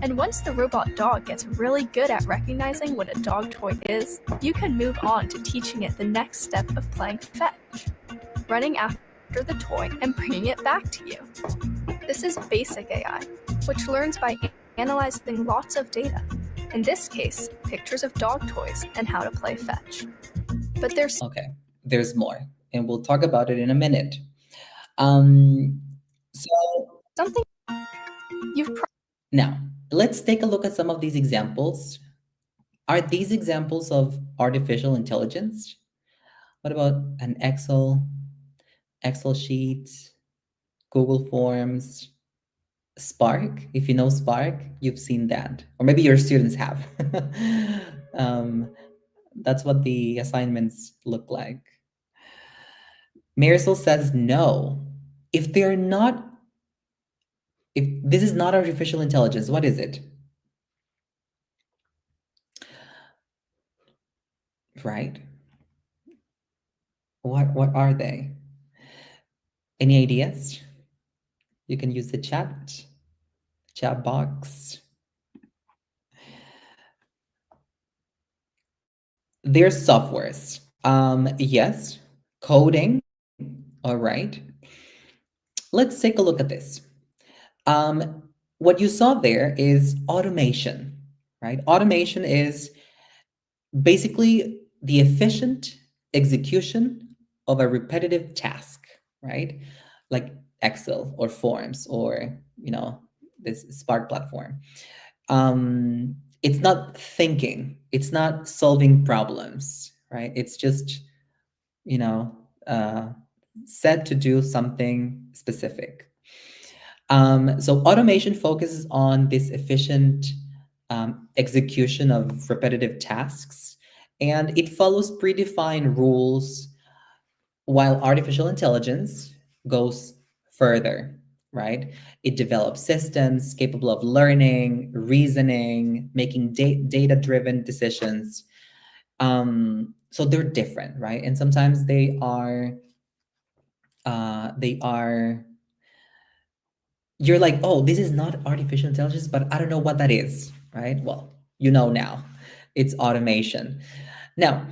[SPEAKER 12] And once the robot dog gets really good at recognizing what a dog toy is, you can move on to teaching it the next step of playing fetch, running after the toy and bringing it back to you. This is basic AI, which learns by analyzing lots of data. In this case, pictures of dog toys and how to play fetch. But there's
[SPEAKER 4] more, and we'll talk about it in a minute. So
[SPEAKER 12] something
[SPEAKER 4] now, let's take a look at some of these examples. Are these examples of artificial intelligence? What about an Excel sheet, Google Forms, Spark? If you know Spark, you've seen that. Or maybe your students have. That's what the assignments look like. Marisol says no. If this is not artificial intelligence, what is it? Right? What are they? Any ideas? You can use the chat box. They're softwares. Yes, coding. All right. Let's take a look at this. What you saw there is automation, right? Automation is basically the efficient execution of a repetitive task, right? Like Excel or Forms or, this Spark platform. It's not thinking, it's not solving problems, right? It's just, set to do something specific. So automation focuses on this efficient execution of repetitive tasks, and it follows predefined rules, while artificial intelligence goes further, right? It develops systems capable of learning, reasoning, making data-driven decisions. So they're different, right? And sometimes they are, you're like, oh, this is not artificial intelligence, but I don't know what that is, right? Well, you know now, it's automation. Now,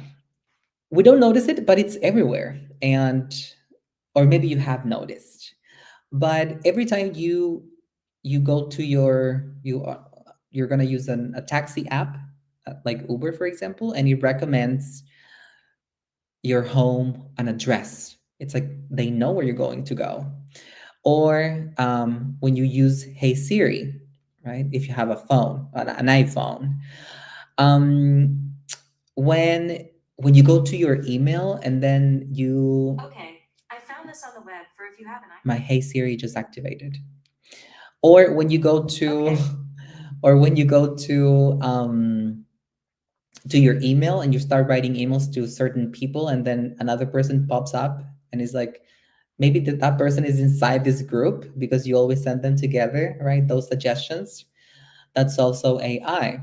[SPEAKER 4] we don't notice it, but it's everywhere. Or maybe you have noticed, but every time you go to you're going to use a taxi app, like Uber, for example, and it recommends your home an address. It's like they know where you're going to go. Or when you use Hey Siri, right? If you have a phone, an iPhone, when you go to your email and then you... Okay, I found this on the web for if you have an iPhone. My Hey Siri just activated. Or when you go to... Okay. Or when you go to your email and you start writing emails to certain people, and then another person pops up and is like, maybe that person is inside this group because you always send them together, right? Those suggestions. That's also AI.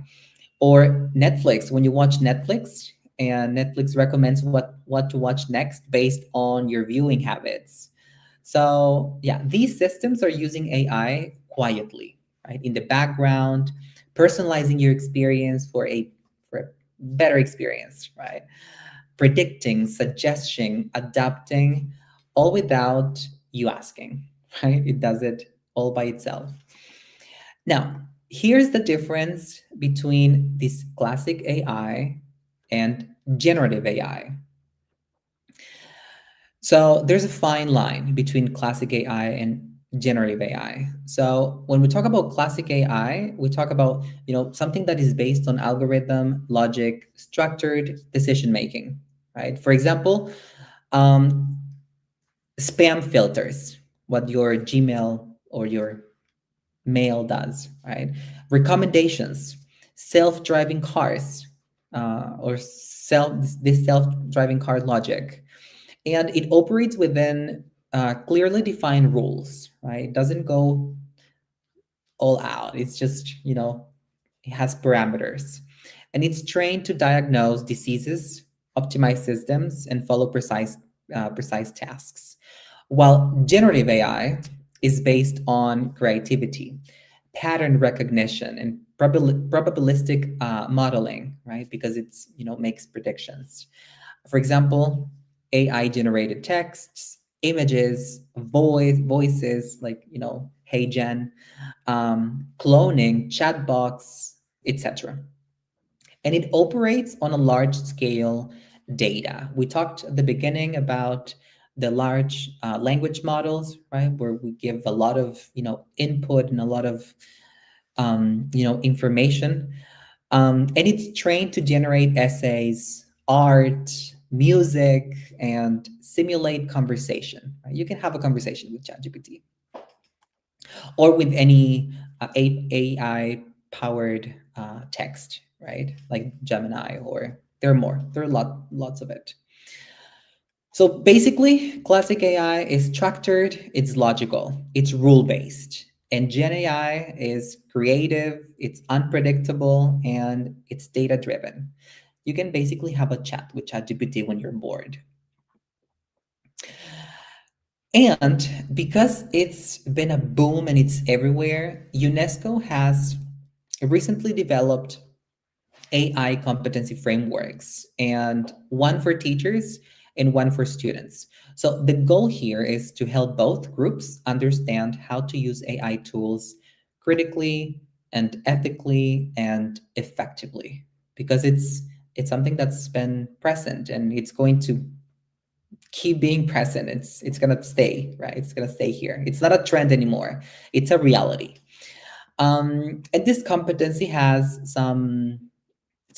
[SPEAKER 4] Or Netflix, when you watch Netflix and Netflix recommends what to watch next based on your viewing habits. So yeah, these systems are using AI quietly, right? In the background, personalizing your experience for a better experience, right? Predicting, suggesting, adapting, all without you asking, right? It does it all by itself. Now, here's the difference between this classic AI and generative AI. So there's a fine line between classic AI and generative AI. So when we talk about classic AI, we talk about, something that is based on algorithm, logic, structured decision-making, right? For example, spam filters, what your Gmail or your mail does, right? Recommendations, self-driving cars, or this self-driving car logic. And it operates within clearly defined rules, right? It doesn't go all out. It's just, it has parameters. And it's trained to diagnose diseases, optimize systems, and follow precise tasks. While generative AI is based on creativity, pattern recognition and probabilistic modeling, right? Because it's, makes predictions. For example, AI generated texts, images, voices, like, Hey Jen, cloning, chatbots, etc. And it operates on a large scale data. We talked at the beginning about the large language models, right, where we give a lot of input and a lot of information, and it's trained to generate essays, art, music, and simulate conversation. Right? You can have a conversation with ChatGPT or with any AI powered text, right? Like Gemini, or there are more. There are lots of it. So basically, classic AI is structured, it's logical, it's rule-based. And Gen AI is creative, it's unpredictable, and it's data-driven. You can basically have a chat with ChatGPT when you're bored. And because it's been a boom and it's everywhere, UNESCO has recently developed AI competency frameworks, and one for teachers and one for students. So the goal here is to help both groups understand how to use AI tools critically and ethically and effectively, because it's something that's been present and it's going to keep being present. It's going to stay, right? It's going to stay here. It's not a trend anymore. It's a reality. And this competency has some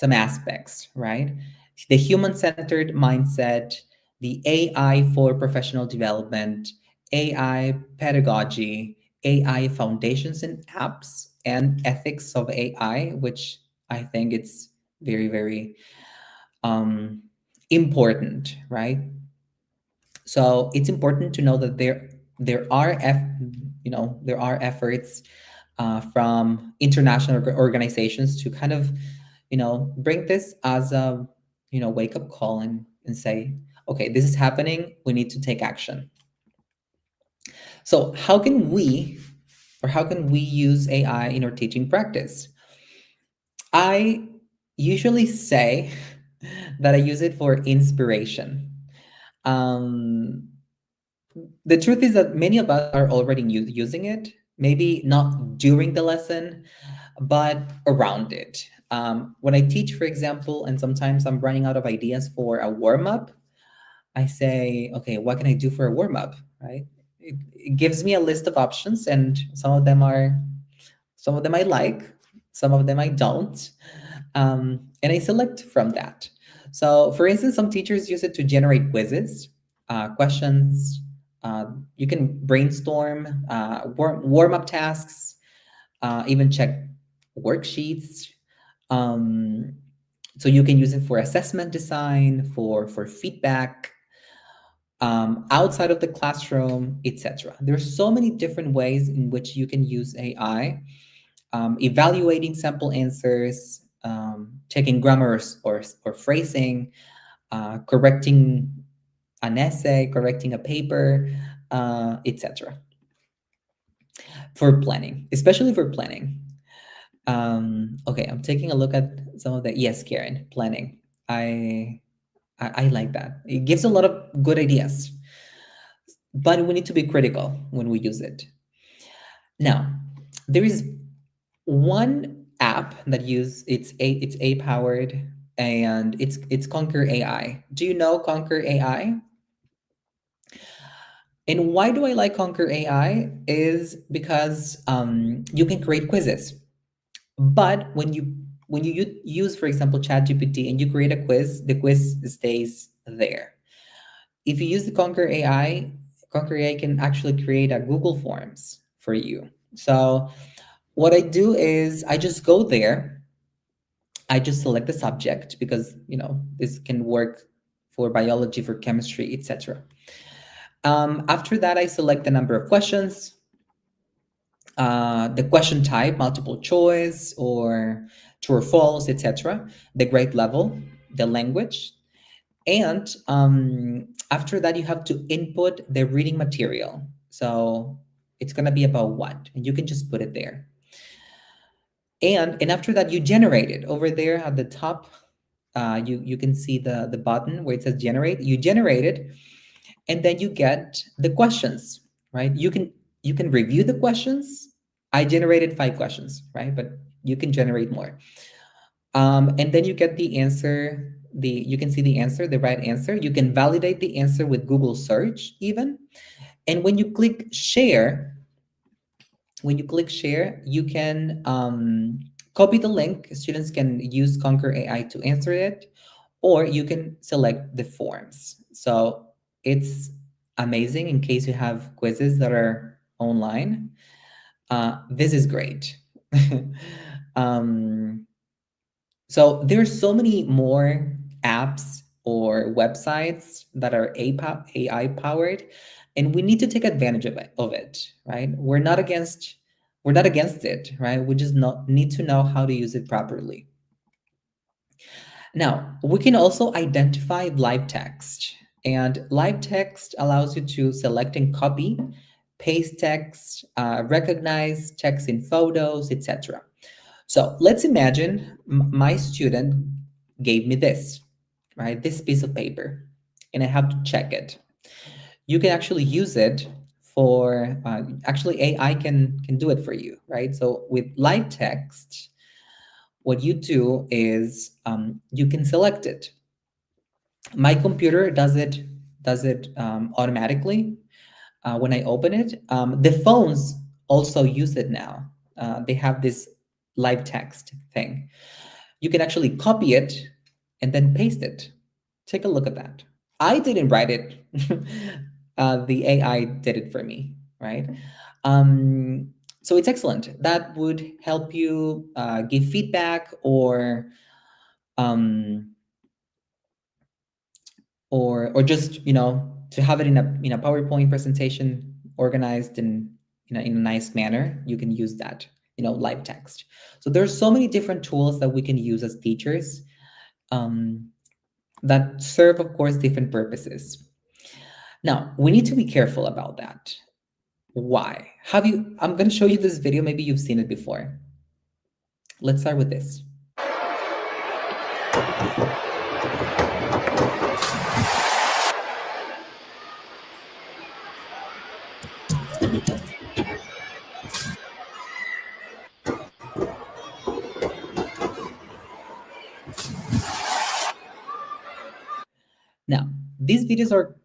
[SPEAKER 4] aspects, right? The human-centered mindset, the AI for professional development, AI pedagogy, AI foundations and apps, and ethics of AI, which I think it's very, very important, right? So it's important to know that there are efforts from international organizations to kind of bring this as a wake up call and say, okay, this is happening, we need to take action. So how can we use AI in our teaching practice? I usually say that I use it for inspiration. The truth is that many of us are already using it, maybe not during the lesson, but around it. When I teach, for example, and sometimes I'm running out of ideas for a warm-up, I say, okay, what can I do for a warm-up, right? It gives me a list of options, and some of them I like, some of them I don't, and I select from that. So, for instance, some teachers use it to generate quizzes, questions. You can brainstorm, warm-up tasks, even check worksheets. So you can use it for assessment design, for feedback, outside of the classroom, etc. There's so many different ways in which you can use AI, evaluating sample answers, checking grammar or phrasing, correcting an essay, correcting a paper, etc. For planning, especially for planning. Okay, I'm taking a look at some of the, yes, Karen, planning. I like that. It gives a lot of good ideas, but we need to be critical when we use it. Now, there is one app that it's AI powered, and it's Conquer AI. Do you know Conquer AI? And why do I like Conquer AI is because you can create quizzes. But when you use, for example, ChatGPT and you create a quiz, the quiz stays there. If you use the Conquer AI can actually create a Google Forms for you. So what I do is I just go there. I just select the subject because, this can work for biology, for chemistry, etc. After that, I select the number of questions, the question type, multiple choice or true or false, etc., the grade level, the language. And after that, you have to input the reading material. So it's going to be about what? And you can just put it there. And after that, you generate it. Over there at the top, you can see the button where it says generate. You generate it, and then you get the questions, right? You can review the questions. I generated 5 questions, right? But you can generate more. And then you get the answer. You can see the answer, the right answer. You can validate the answer with Google search even. And when you click share, you can copy the link. Students can use Conquer AI to answer it, or you can select the forms. So it's amazing in case you have quizzes that are online. This is great. So there's so many more apps or websites that are AI powered, and we need to take advantage of it, right? We're not against it, right? We just need to know how to use it properly. Now, we can also identify live text, and live text allows you to select and copy, paste text, recognize text in photos, etc. So let's imagine my student gave me this, right? This piece of paper, and I have to check it. You can actually use it for, actually AI can do it for you, right? So with live text, what you do is you can select it. My computer does it automatically when I open it. The phones also use it now. They have this live text thing. You can actually copy it and then paste it. Take a look at that. I didn't write it. The AI did it for me, right? So it's excellent. That would help you give feedback or just, to have it in a PowerPoint presentation organized in a nice manner. You can use that, live text. So there's so many different tools that we can use as teachers that serve, of course, different purposes. Now, we need to be careful about that. Why? I'm going to show you this video. Maybe you've seen it before. Let's start with this. Now, these videos are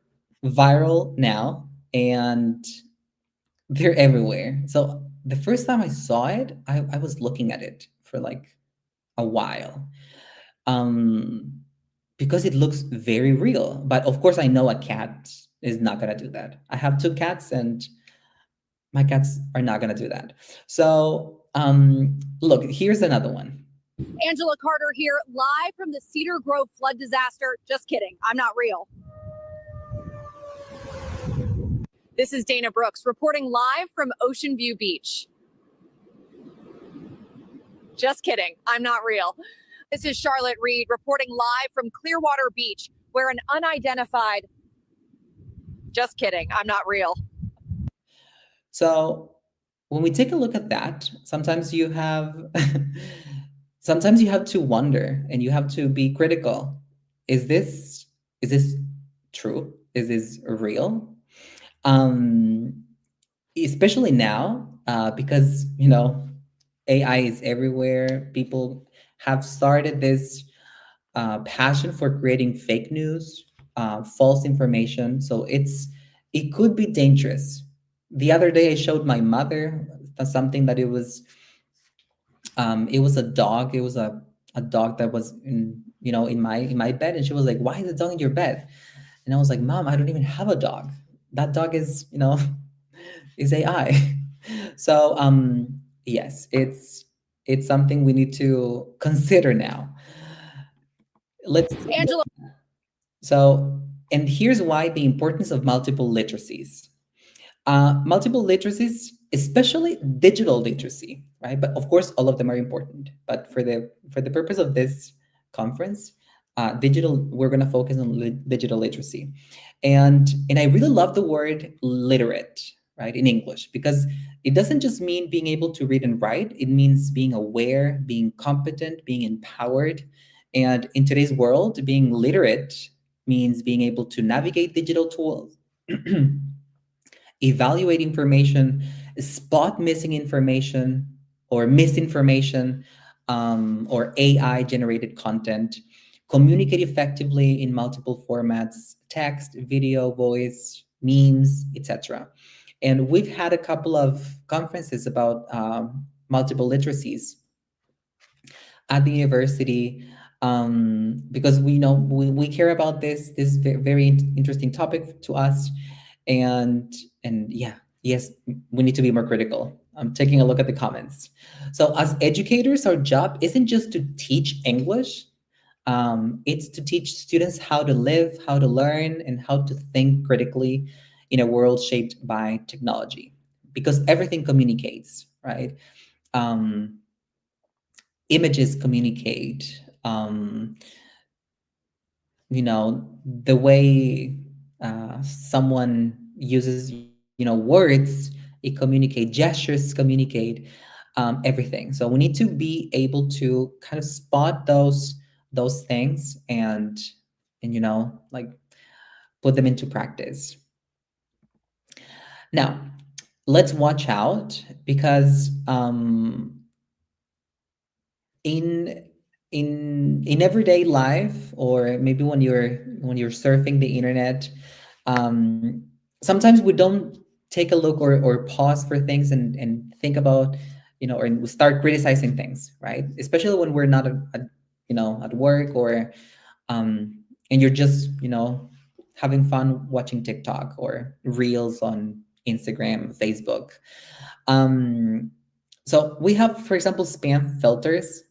[SPEAKER 4] viral now, and they're everywhere. So the first time I saw it, I was looking at it for like a while, because it looks very real. But of course, I know a cat is not gonna do that. I have 2 cats, and my cats are not gonna do that. So look, here's another one.
[SPEAKER 13] Angela Carter here, live from the Cedar Grove flood disaster. Just kidding, I'm not real. This is Dana Brooks reporting live from Ocean View Beach. Just kidding, I'm not real. This is Charlotte Reed reporting live from Clearwater Beach, where an unidentified... Just kidding, I'm not real.
[SPEAKER 4] So when we take a look at that, sometimes you have to wonder, and you have to be critical. Is this true? Is this real? Especially now, because AI is everywhere. People have started this passion for creating fake news, false information. So it could be dangerous. The other day, I showed my mother something that it was a dog. It was a dog that was in my bed, and she was like, "Why is the dog in your bed?" And I was like, "Mom, I don't even have a dog. That dog is is AI." So yes, it's something we need to consider now.
[SPEAKER 13] Angela.
[SPEAKER 4] So, and here's why: the importance of multiple literacies. Multiple literacies, especially digital literacy, right? But of course, all of them are important. But for the purpose of this conference, we're going to focus on digital literacy, and I really love the word literate, right, in English, because it doesn't just mean being able to read and write. It means being aware, being competent, being empowered. And in today's world, being literate means being able to navigate digital tools, evaluate information, spot missing information or misinformation, or AI generated content, communicate effectively in multiple formats: text, video, voice, memes, etc. And we've had a couple of conferences about multiple literacies at the university, because we know we care about this very interesting topic to us. And yeah, yes, we need to be more critical. I'm taking a look at the comments. So as educators, our job isn't just to teach English. It's to teach students how to live, how to learn, and how to think critically in a world shaped by technology, because everything communicates, right? Images communicate. The way someone uses, words, it communicate. Gestures communicate. Everything. So we need to be able to kind of spot those things and like put them into practice. Now, let's watch out, because in everyday life, or maybe when you're surfing the internet, sometimes we don't take a look or pause for things and think about, or we start criticizing things, right? Especially when we're not at work, or and you're just having fun watching TikTok or reels on Instagram, Facebook. So we have, for example, spam filters.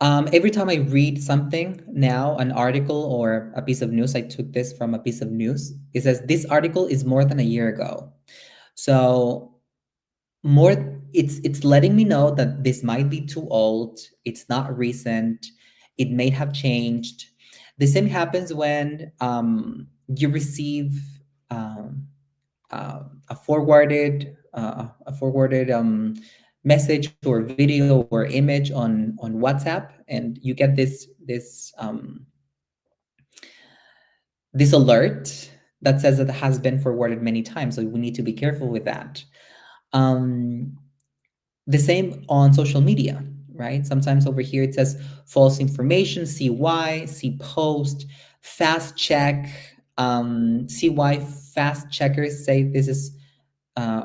[SPEAKER 4] Every time I read something now, an article or a piece of news, I took this from a piece of news. It says this article is more than a year ago. So it's letting me know that this might be too old. It's not recent. It may have changed. The same happens when you receive a forwarded message or video or image on WhatsApp, and you get this alert that says that it has been forwarded many times. So we need to be careful with that. The same on social media, right? Sometimes over here it says false information, see why, see post, fast check, see why fast checkers say this is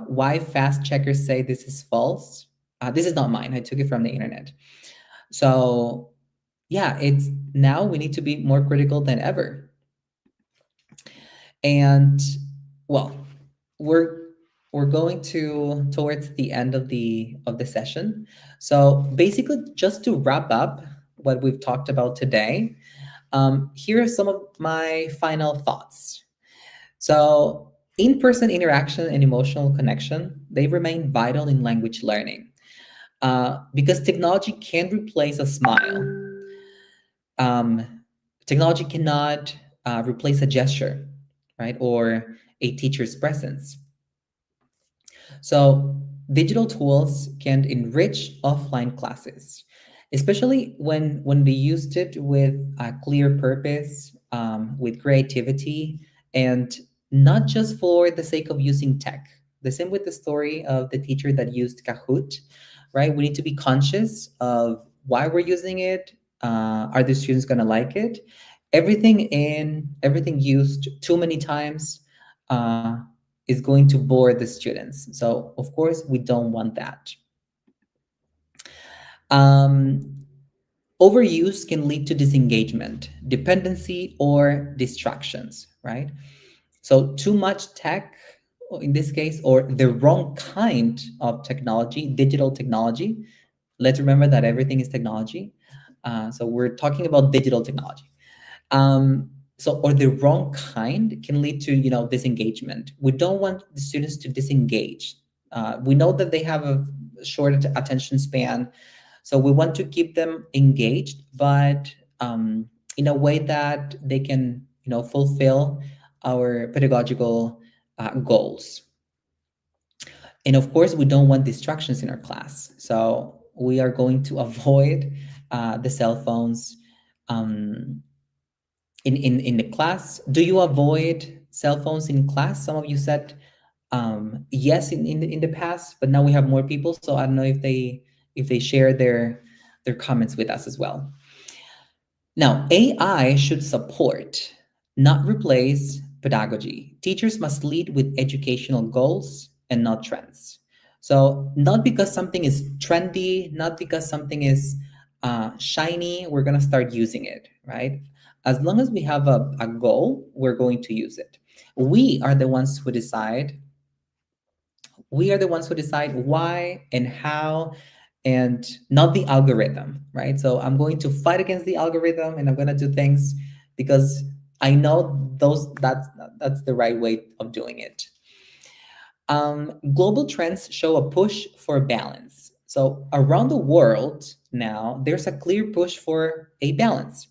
[SPEAKER 4] why fast checkers say this is false. This is not mine. I took it from the internet. So yeah, it's now we need to be more critical than ever. And well, we're going towards the end of the session. So basically, just to wrap up what we've talked about today, here are some of my final thoughts. So in-person interaction and emotional connection, they remain vital in language learning, because technology can't replace a smile. Technology cannot replace a gesture, right? Or a teacher's presence. So digital tools can enrich offline classes, especially when we used it with a clear purpose, with creativity, and not just for the sake of using tech. The same with the story of the teacher that used Kahoot, right? We need to be conscious of why we're using it. Are the students going to like it? Everything used too many times is going to bore the students. So of course, we don't want that. Overuse can lead to disengagement, dependency, or distractions, right? So too much tech, in this case, or the wrong kind of technology, digital technology. Let's remember that everything is technology. So we're talking about digital technology. Or the wrong kind can lead to, disengagement. We don't want the students to disengage. We know that they have a short attention span, so we want to keep them engaged, but in a way that they can, fulfill our pedagogical goals. And of course, we don't want distractions in our class. So we are going to avoid the cell phones in the class. Do you avoid cell phones in class? Some of you said yes in the past, but now we have more people. So I don't know if they share their comments with us as well. Now, AI should support, not replace, pedagogy. Teachers must lead with educational goals and not trends. So not because something is trendy, not because something is shiny, we're going to start using it, right? As long as we have a goal, we're going to use it. We are the ones who decide. We are the ones who decide why and how, and not the algorithm, right? So I'm going to fight against the algorithm, and I'm going to do things because I know that's the right way of doing it. Global trends show a push for balance. So around the world now, there's a clear push for a balance,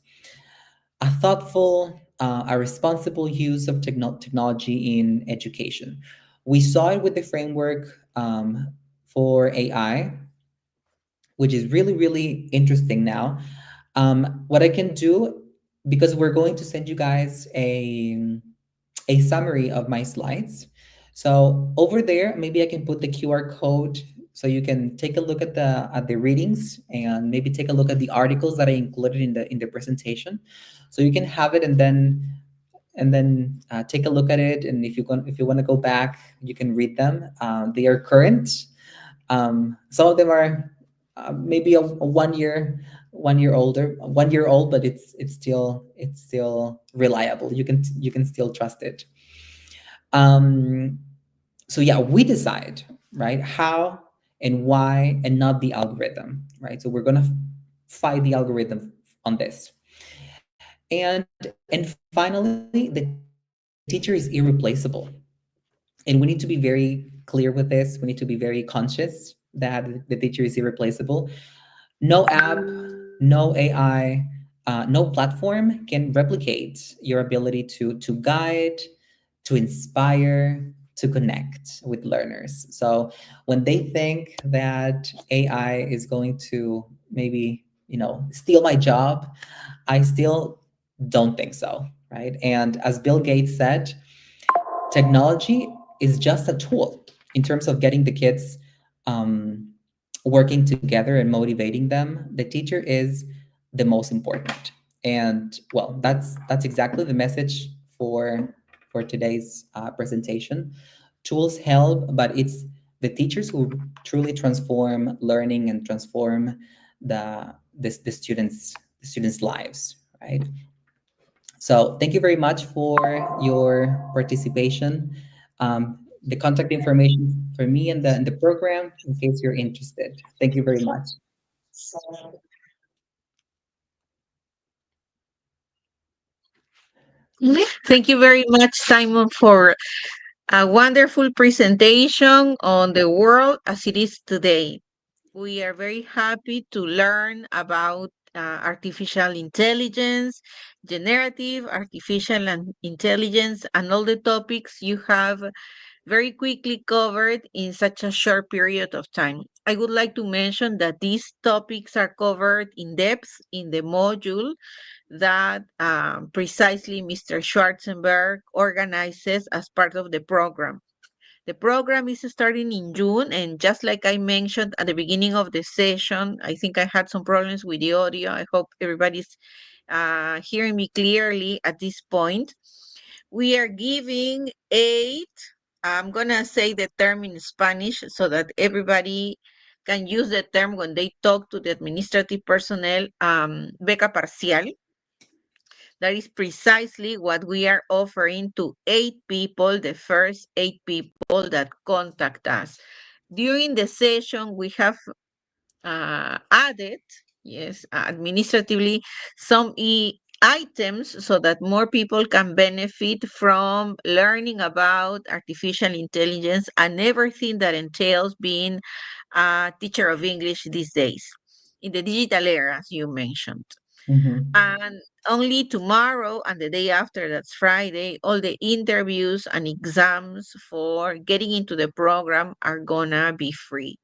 [SPEAKER 4] a thoughtful, a responsible use of technology in education. We saw it with the framework for AI, which is really, really interesting now. What I can do, because we're going to send you guys a summary of my slides. So over there, maybe I can put the QR code so you can take a look at the readings and maybe take a look at the articles that I included in the presentation. So you can have it and then take a look at it. And if you want to go back, you can read them. They are current. Some of them are maybe a 1 year old, but it's still reliable. You can still trust it. So yeah, we decide, right, how and why, and not the algorithm, right? So we're gonna fight the algorithm on this. And finally, the teacher is irreplaceable. And we need to be very clear with this. We need to be very conscious that the teacher is irreplaceable. No app, no AI, no platform can replicate your ability to guide, to inspire, to connect with learners. So when they think that AI is going to maybe, steal my job, I still don't think so, right? And as Bill Gates said, technology is just a tool in terms of getting the kids working together and motivating them. The teacher is the most important. And well, that's exactly the message for today's presentation. Tools help, but it's the teachers who truly transform learning and transform the students' lives, right? So thank you very much for your participation. The contact information for me and the program, in case you're interested. Thank you very much.
[SPEAKER 1] Thank you very much, Simon, for a wonderful presentation on the world as it is today. We are very happy to learn about artificial intelligence, generative artificial intelligence, and all the topics you have very quickly covered in such a short period of time. I would like to mention that these topics are covered in depth in the module that precisely Mr. Schwarzemberg organizes as part of the program. The program is starting in June, and just like I mentioned at the beginning of the session, I think I had some problems with the audio. I hope everybody's hearing me clearly at this point. We are giving 8, I'm going to say the term in Spanish so that everybody can use the term when they talk to the administrative personnel, beca parcial. That is precisely what we are offering to 8 people, the first 8 people that contact us. During the session, we have added, yes, administratively, some items so that more people can benefit from learning about artificial intelligence and everything that entails being a teacher of English these days in the digital era, as you mentioned.
[SPEAKER 4] Mhm.
[SPEAKER 1] And only tomorrow and the day after, that's Friday, all the interviews and exams for getting into the program are gonna be free.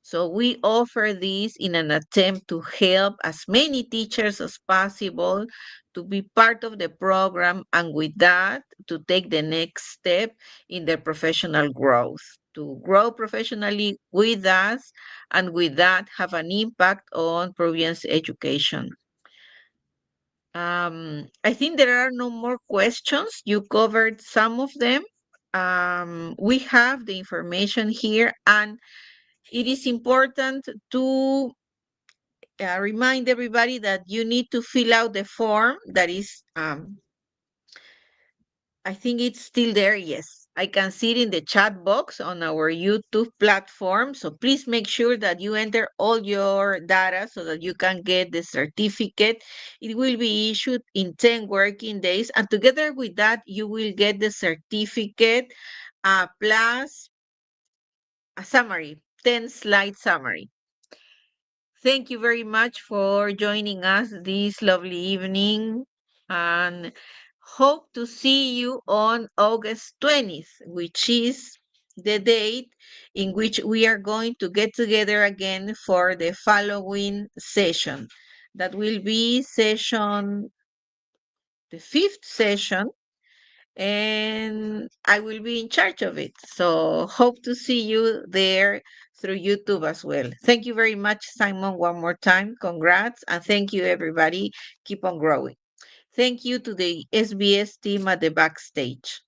[SPEAKER 1] So we offer this in an attempt to help as many teachers as possible to be part of the program, and with that, to take the next step in their professional growth, to grow professionally with us, and with that, have an impact on Peruvians' education. I think there are no more questions. You covered some of them. We have the information here, and it is important to remind everybody that you need to fill out the form that is, I think it's still there. Yes, I can see it in the chat box on our YouTube platform. So please make sure that you enter all your data so that you can get the certificate. It will be issued in 10 working days. And together with that, you will get the certificate plus a summary, 10-slide summary. Thank you very much for joining us this lovely evening, and hope to see you on August 20th, which is the date in which we are going to get together again for the following session. That will be the 5th session, and I will be in charge of it. So hope to see you there through YouTube as well. Thank you very much, Simon, one more time. Congrats, and thank you, everybody. Keep on growing. Thank you to the SBS team at the backstage.